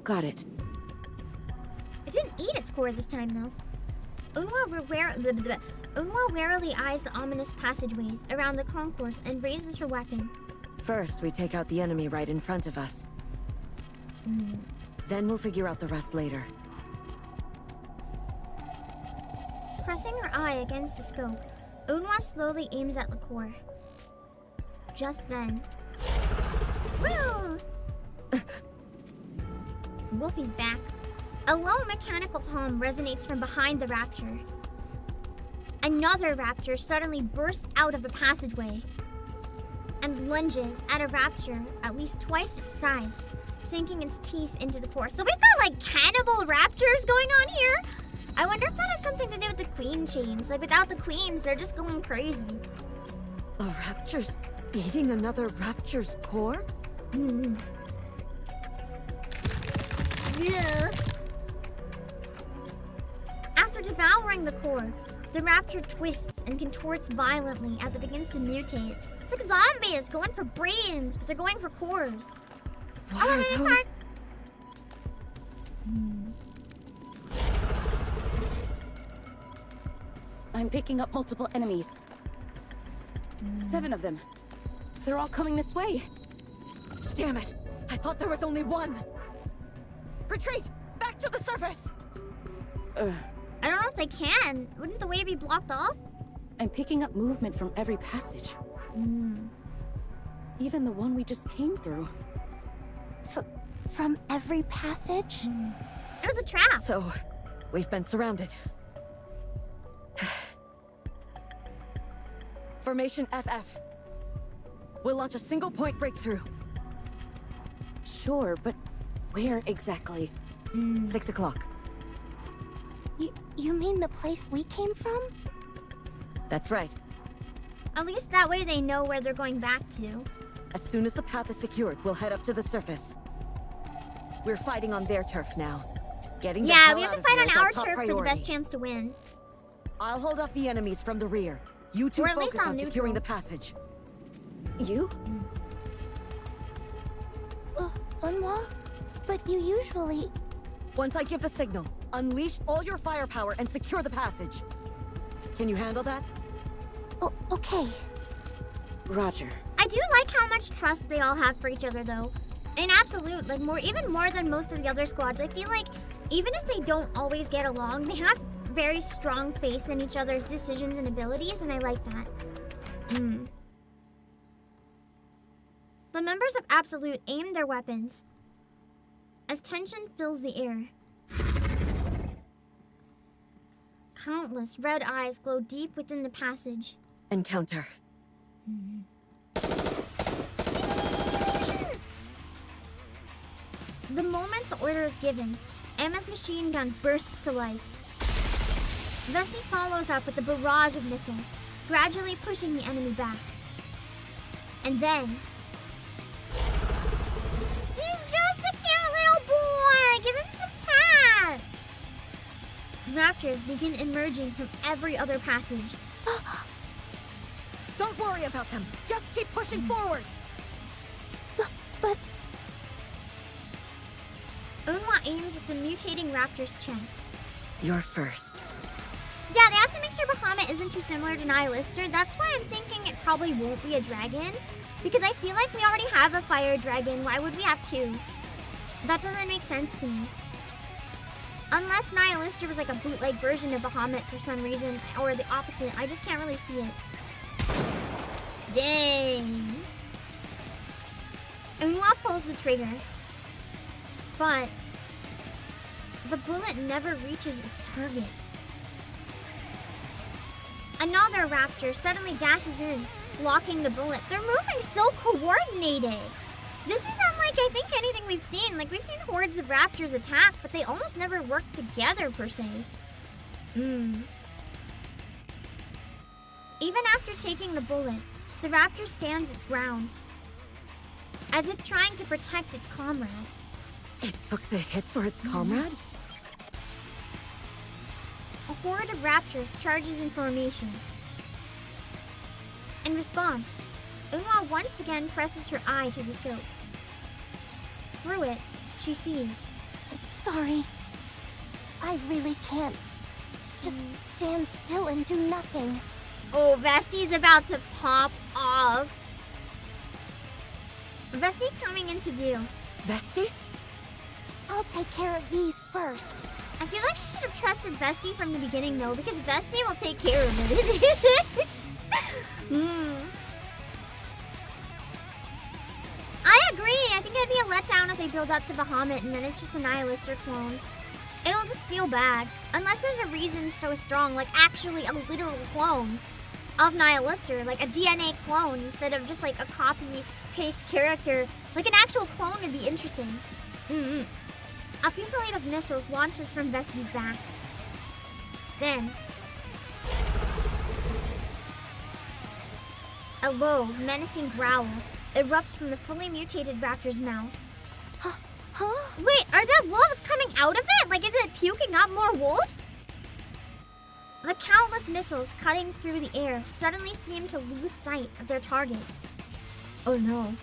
S5: Got it.
S1: It didn't eat its core this time, though. Unwa warily eyes the ominous passageways around the concourse and raises her weapon.
S6: First, we take out the enemy right in front of us. Then we'll figure out the rest later.
S1: Pressing her eye against the scope, Unwa slowly aims at the core. Just then... Woo! Wolfie's back. A low mechanical hum resonates from behind the rapture. Another rapture suddenly bursts out of the passageway and lunges at a rapture at least twice its size, sinking its teeth into the core. So we've got like cannibal raptors going on here? I wonder if that has something to do with the queen change. Like without the queens, they're just going crazy.
S6: A rapture's eating another rapture's core?
S1: Yeah. After devouring the core, the rapture twists and contorts violently as it begins to mutate. It's like zombies going for brains, but they're going for cores.
S6: What are those?
S5: I'm picking up multiple enemies. 7 of them. They're all coming this way.
S6: Damn it! I thought there was only one! Retreat! Back to the surface!
S1: I don't know if they can. Wouldn't the way be blocked off?
S5: I'm picking up movement from every passage. Even the one we just came through.
S2: From every passage?
S1: It was a trap.
S6: So, we've been surrounded. Formation FF. We'll launch a single point breakthrough.
S5: Sure, but where exactly?
S6: 6 o'clock.
S2: You mean the place we came from?
S6: That's right.
S1: At least that way they know where they're going back to.
S6: As soon as the path is secured, we'll head up to the surface. We're fighting on their turf now. Getting the
S1: Yeah,
S6: hell
S1: we have
S6: out
S1: to
S6: of
S1: fight
S6: here
S1: on
S6: is
S1: our
S6: top
S1: turf for the
S6: priority.
S1: best chance to win.
S6: I'll hold off the enemies from the rear. You two
S1: Or at least
S6: focus
S1: on
S6: on securing
S1: neutral.
S6: the passage.
S5: You?
S2: Unwa? But you usually...
S6: Once I give the signal, unleash all your firepower and secure the passage. Can you handle that?
S2: Oh, okay.
S5: Roger.
S1: I do like how much trust they all have for each other, though. In absolute, like even more than most of the other squads. I feel like even if they don't always get along, they have very strong faith in each other's decisions and abilities, and I like that. The members of Absolute aim their weapons as tension fills the air. Countless red eyes glow deep within the passage.
S6: Encounter.
S1: The moment the order is given, Emma's machine gun bursts to life. Vesti follows up with a barrage of missiles, gradually pushing the enemy back. And then... He's just a cute little boy! Give him some pats! Raptors begin emerging from every other passage.
S6: Don't worry about them. Just keep pushing forward.
S2: But...
S1: Unwa aims at the mutating raptor's chest.
S6: You're first.
S1: Yeah, they have to make sure Bahamut isn't too similar to Nihilister. That's why I'm thinking it probably won't be a dragon. Because I feel like we already have a fire dragon. Why would we have two? That doesn't make sense to me. Unless Nihilister was like a bootleg version of Bahamut for some reason. Or the opposite. I just can't really see it. Dang. Unwa pulls the trigger. But the bullet never reaches its target. Another raptor suddenly dashes in, blocking the bullet. They're moving so coordinated. This is unlike, I think, anything we've seen. Like, we've seen hordes of raptors attack, but they almost never work together, per se. Even after taking the bullet, the raptor stands its ground, as if trying to protect its comrade.
S6: It took the hit for its comrade?
S1: A horde of raptors charges in formation. In response, Unwa once again presses her eye to the scope. Through it, she sees.
S2: Sorry. I really can't. Just stand still and do nothing.
S1: Oh, Vesti's about to pop off. Vesti coming into view.
S6: Vesti?
S2: I'll take care of these first.
S1: I feel like she should have trusted Vesti from the beginning, though, because Vesti will take care of it. I agree. I think it'd be a letdown if they build up to Bahamut and then it's just a Nihilister clone. It'll just feel bad. Unless there's a reason so strong, like actually a literal clone of Nihilister, like a DNA clone instead of just like a copy-paste character. Like an actual clone would be interesting. A fusillade of missiles launches from Vesti's back. Then, a low, menacing growl erupts from the fully mutated raptor's mouth. Wait, are there wolves coming out of it? Like, is it puking up more wolves? The countless missiles cutting through the air suddenly seem to lose sight of their target. Oh no.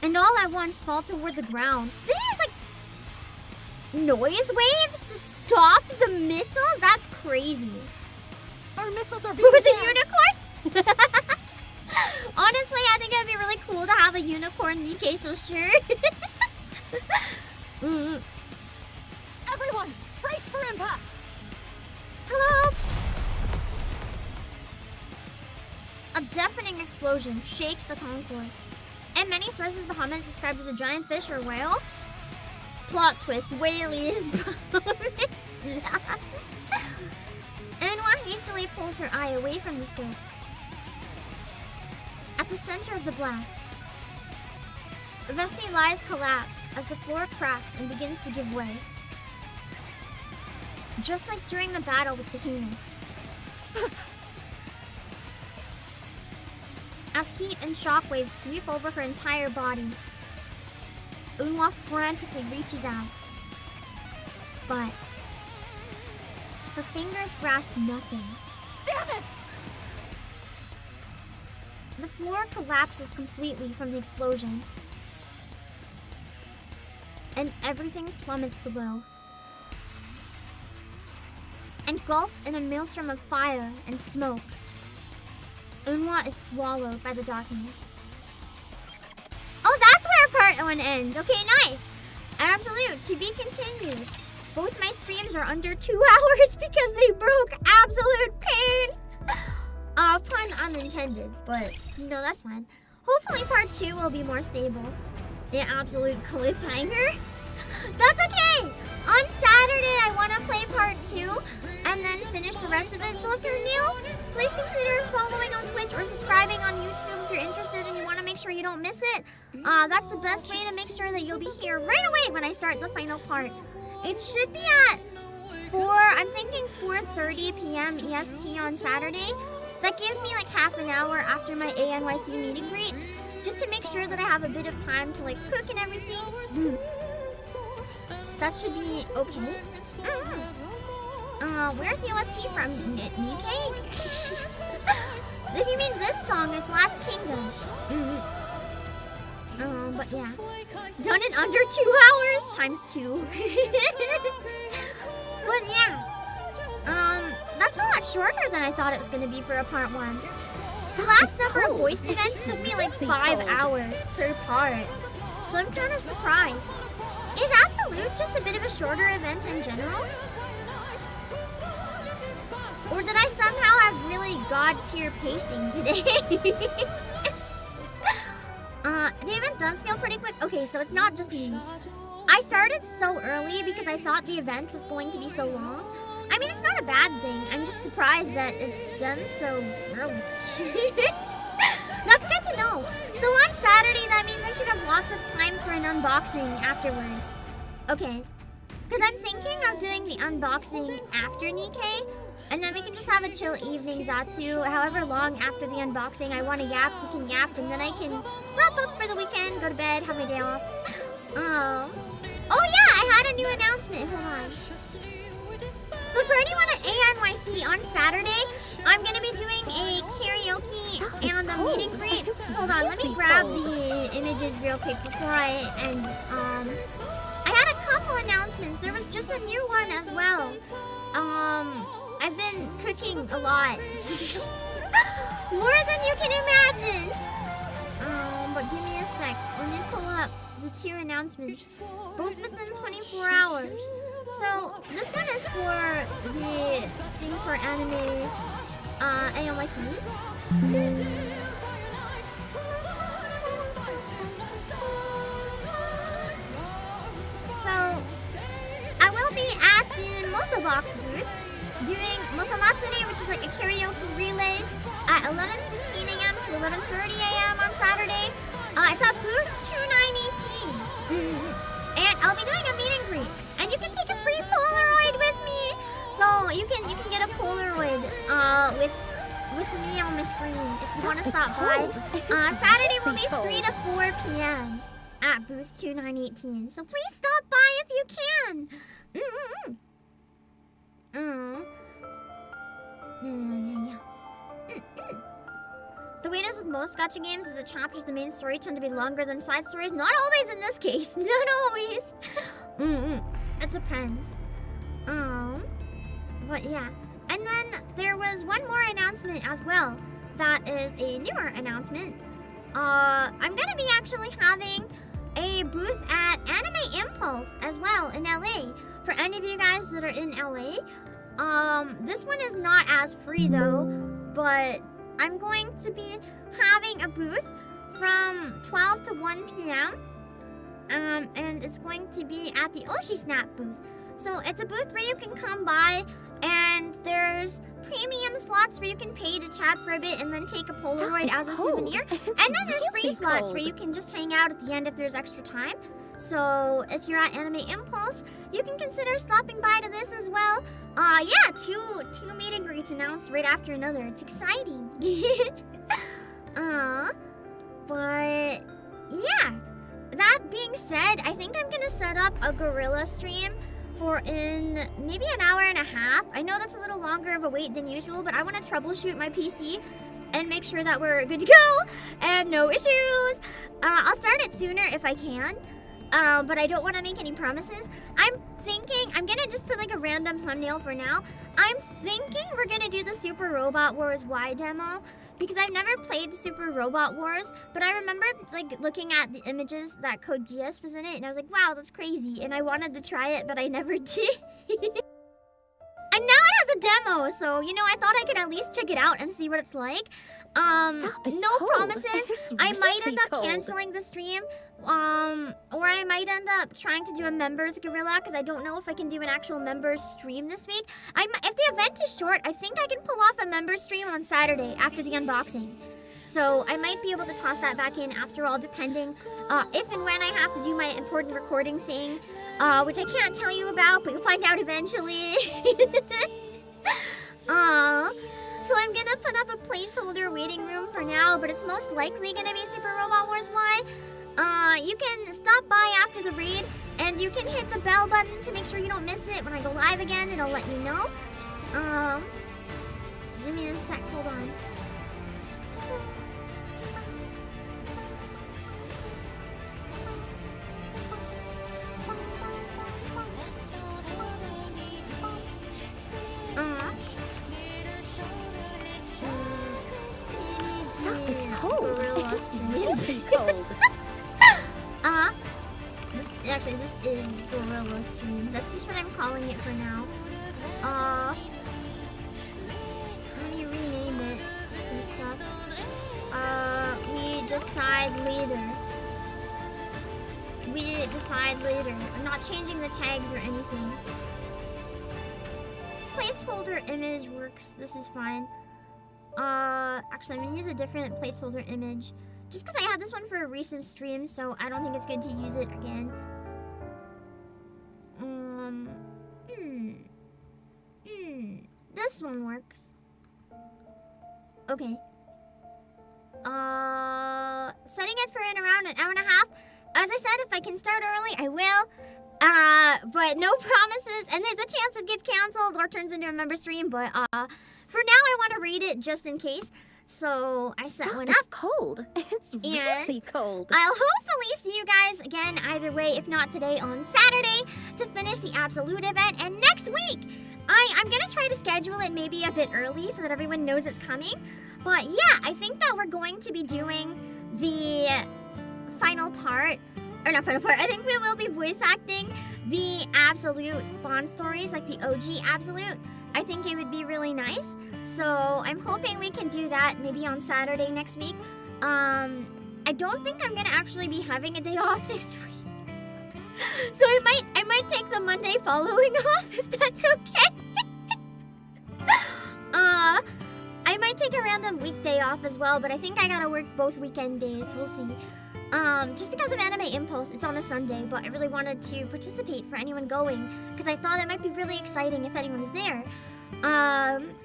S1: And all at once fall toward the ground. Did he use, like, noise waves to stop the missiles? That's crazy.
S7: Our missiles are
S1: Who
S7: being
S1: was a
S7: jammed.
S1: unicorn? Honestly, I think it'd be really cool to have a unicorn Nikke, so sure.
S7: Everyone, brace for impact.
S1: Hello? A deafening explosion shakes the concourse. And many sources, Bahamut is described as a giant fish or whale. Plot twist, Whaley is Enwa hastily pulls her eye away from the scope. At the center of the blast, Vesti lies collapsed as the floor cracks and begins to give way. Just like during the battle with Behemoth. As heat and shockwaves sweep over her entire body, Unwa frantically reaches out. But her fingers grasp nothing.
S7: Damn it!
S1: The floor collapses completely from the explosion. And everything plummets below. Engulfed in a maelstrom of fire and smoke, Unwa is swallowed by the darkness. Oh, that's where part 1 ends. Okay, nice. Absolute. To be continued. Both my streams are under 2 hours because they broke. Absolute pain. Pun unintended, but no, that's fine. Hopefully part 2 will be more stable. The absolute cliffhanger. That's okay. On Saturday, I want to play part 2 and then finish the rest of it. So if you're new, please consider following on Twitch or subscribing on YouTube if you're interested and you want to make sure you don't miss it. That's the best way to make sure that you'll be here right away when I start the final part. It should be at 4, I'm thinking 4:30 p.m. EST on Saturday. That gives me like half an hour after my ANYC meet and greet, just to make sure that I have a bit of time to like cook and everything. That should be okay. Where's the OST from? Nikke? If you mean this song, it's Last Kingdom. But yeah. Done in under 2 hours times 2. But yeah. That's a lot shorter than I thought it was going to be for a part 1. The last number of voiced events took me like 5 hours per part. So I'm kind of surprised. Is Absolute just a bit of a shorter event in general? Or did I somehow have really god-tier pacing today? The event does feel pretty quick. Okay, so it's not just me. I started so early because I thought the event was going to be so long. I mean, it's not a bad thing. I'm just surprised that it's done so early. That's good to know. So on Saturday, that means I should have lots of time for an unboxing afterwards. Okay. Because I'm thinking of doing the unboxing after Nikke, and then we can just have a chill evening, Zatsu. However long after the unboxing I want to yap, we can yap, and then I can wrap up for the weekend, go to bed, have my day off. Oh yeah, I had a new announcement. Hold on. So for anyone at ANYC on Saturday, I'm going to be doing a karaoke and a meet and greet. Hold on, let me grab the images real quick before I end. I had a couple announcements. There was just a new one as well. I've been cooking a lot. More than you can imagine. But give me a sec. Let me pull up the 2 announcements. Both within 24 hours. So, this one is for the thing for anime AOIC. So, I will be at the Moso Box booth doing Moso Matsuri, which is like a karaoke relay at 11:15 a.m. to 11:30 a.m. on Saturday. It's at booth 2918. And I'll be doing a meet and greet. And you can take a free Polaroid with me. So you can get a Polaroid with me on the screen if you want to stop by. Saturday will be 3 to 4 p.m. at booth 2918. So please stop by if you can. The way it is with most gacha games is the chapters, the main story, tend to be longer than side stories. Not always in this case. Not always. It depends. But yeah. And then there was one more announcement as well. That is a newer announcement. I'm gonna be actually having a booth at Anime Impulse as well in LA. For any of you guys that are in LA. This one is not as free though, but I'm going to be having a booth from 12 to 1 p.m. And it's going to be at the Oshi Snap booth. So it's a booth where you can come by and there's premium slots where you can pay to chat for a bit and then take a Polaroid as a souvenir. And then there's free slots where you can just hang out at the end if there's extra time. So if you're at Anime Impulse, you can consider stopping by to this as well. Yeah, two meet and greets announced right after another. It's exciting. But yeah, that being said, I think I'm gonna set up a gorilla stream for in maybe an hour and a half. I know that's a little longer of a wait than usual, but I want to troubleshoot my PC and make sure that we're good to go and no issues. I'll start it sooner if I can. But I don't want to make any promises. I'm thinking, I'm gonna just put like a random thumbnail for now. I'm thinking we're gonna do the Super Robot Wars Y demo because I've never played Super Robot Wars, but I remember like looking at the images that Code Geass was in it and I was like, wow, that's crazy. And I wanted to try it, but I never did. And now it has a demo, so, you know, I thought I could at least check it out and see what it's like. No promises. I might end up canceling the stream, or I might end up trying to do a members gorilla, because I don't know if I can do an actual members stream this week. If the event is short, I think I can pull off a members stream on Saturday after the unboxing. So I might be able to toss that back in after all, depending if and when I have to do my important recording thing, which I can't tell you about, but you'll find out eventually. So I'm gonna put up a placeholder waiting room for now, but it's most likely gonna be Super Robot Wars Y. You can stop by after the raid, and you can hit the bell button to make sure you don't miss it. When I go live again, it'll let you know. Give me a sec, hold on.
S5: Really cold.
S1: This is Gorilla Stream. That's just what I'm calling it for now. Let me rename it. Some stuff. We decide later. I'm not changing the tags or anything. Placeholder image works. This is fine. Actually, I'm gonna use a different placeholder image. Just because I had this one for a recent stream, so I don't think it's good to use it again. This one works. Okay. Setting it for in around an hour and a half. As I said, if I can start early, I will. But no promises, and there's a chance it gets canceled or turns into a member stream, but, for now I want to rate it just in case. So I set one up.
S5: It's cold. It's really cold.
S1: I'll hopefully see you guys again either way, if not today, on Saturday to finish the Absolute event. And next week, I'm going to try to schedule it maybe a bit early so that everyone knows it's coming. But yeah, I think that we're going to be doing the final part. Or not final part. I think we will be voice acting the Absolute Bond stories, like the OG Absolute. I think it would be really nice. So I'm hoping we can do that maybe on Saturday next week. I don't think I'm gonna actually be having a day off next week. So I might take the Monday following off if that's okay. I might take a random weekday off as well, but I think I gotta work both weekend days. We'll see. Just because of Anime Impulse, it's on a Sunday, but I really wanted to participate for anyone going because I thought it might be really exciting if anyone is there.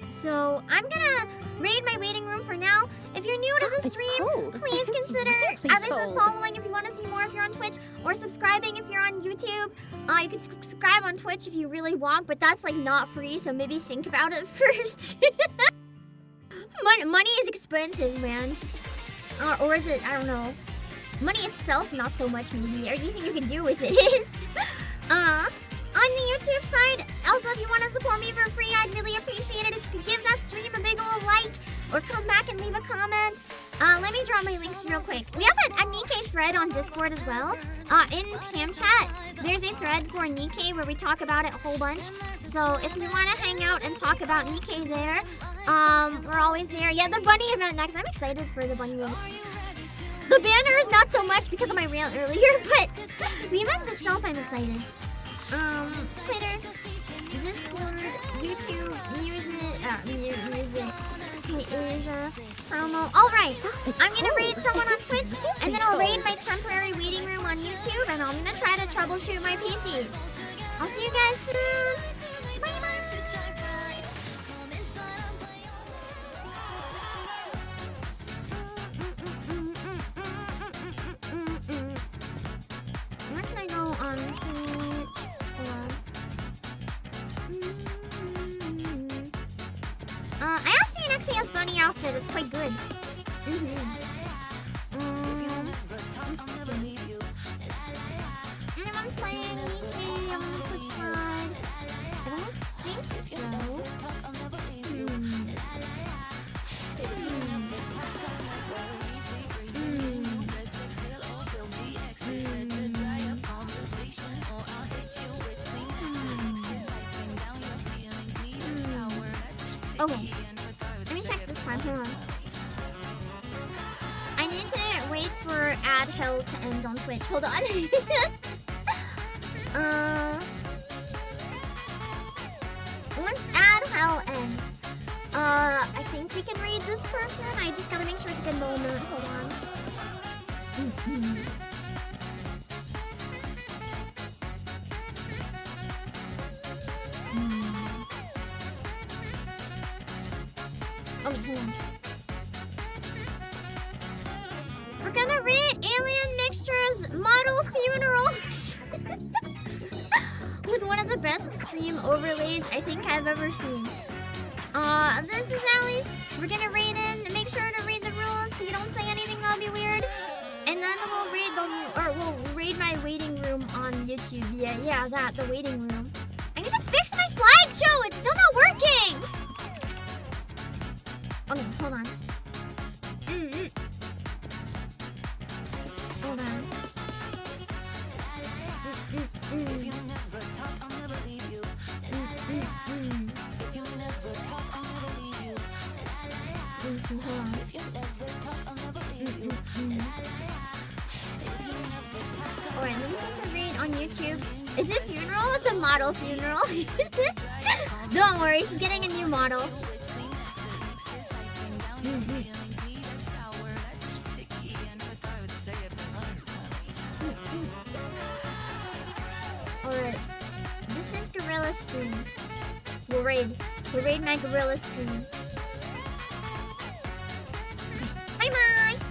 S1: So I'm gonna raid my waiting room for now. If you're new to the stream, please consider, as I said, following if you want to see more if you're on Twitch, or subscribing if you're on YouTube. You can subscribe on Twitch if you really want, but that's like not free, so maybe think about it first. Money is expensive, man. Or is it? I don't know. Money itself, not so much maybe. Anything you can do with it is. On the YouTube side, also if you want to support me for free, I'd really appreciate it if you could give that stream a big old like, or come back and leave a comment. Let me drop my links real quick. We have a NIKKE thread on Discord as well. In Pam chat, there's a thread for NIKKE where we talk about it a whole bunch. So if you want to hang out and talk about NIKKE there, we're always there. Yeah, the bunny event next. I'm excited for the bunny event. The banner is not so much because of my rant earlier, but the event itself I'm excited. Twitter, Discord, YouTube, music, Asia, promo. Alright, I'm gonna raid someone on Twitch, and then I'll raid my temporary waiting room on YouTube, and I'm gonna try to troubleshoot my PC. I'll see you guys soon! Bye bye! Where can I go on Twitch? Hold on. I have seen XCS bunny outfit. It's quite good. Let's see. I'm playing NIKKE on the Twitch side. I don't think so. Okay, let me check this time. Hold on. I need to wait for ad hell to end on Twitch. Hold on. Once ad hell ends, I think we can read this person. I just gotta make sure it's a good moment. Hold on. Okay, hold on. We're gonna read Alien Mixture's Model Funeral with one of the best stream overlays I think I've ever seen. This is Allie. We're gonna raid in and make sure to read the rules so you don't say anything that'll be weird. And then we'll raid my waiting room on YouTube. Yeah, the waiting room. I need to fix my slideshow. It's still not working. Okay, hold on. Hold on.
S4: If you never talk, I'll never leave you. If you never talk, I'll never leave you.
S1: Hold on.
S4: If you never talk, I'll never leave you.
S1: Alright, let me see the read on YouTube. Is it funeral? It's a model funeral. Don't worry, she's getting a new model. Alright, this is Gorilla Stream. We'll raid my Gorilla Stream.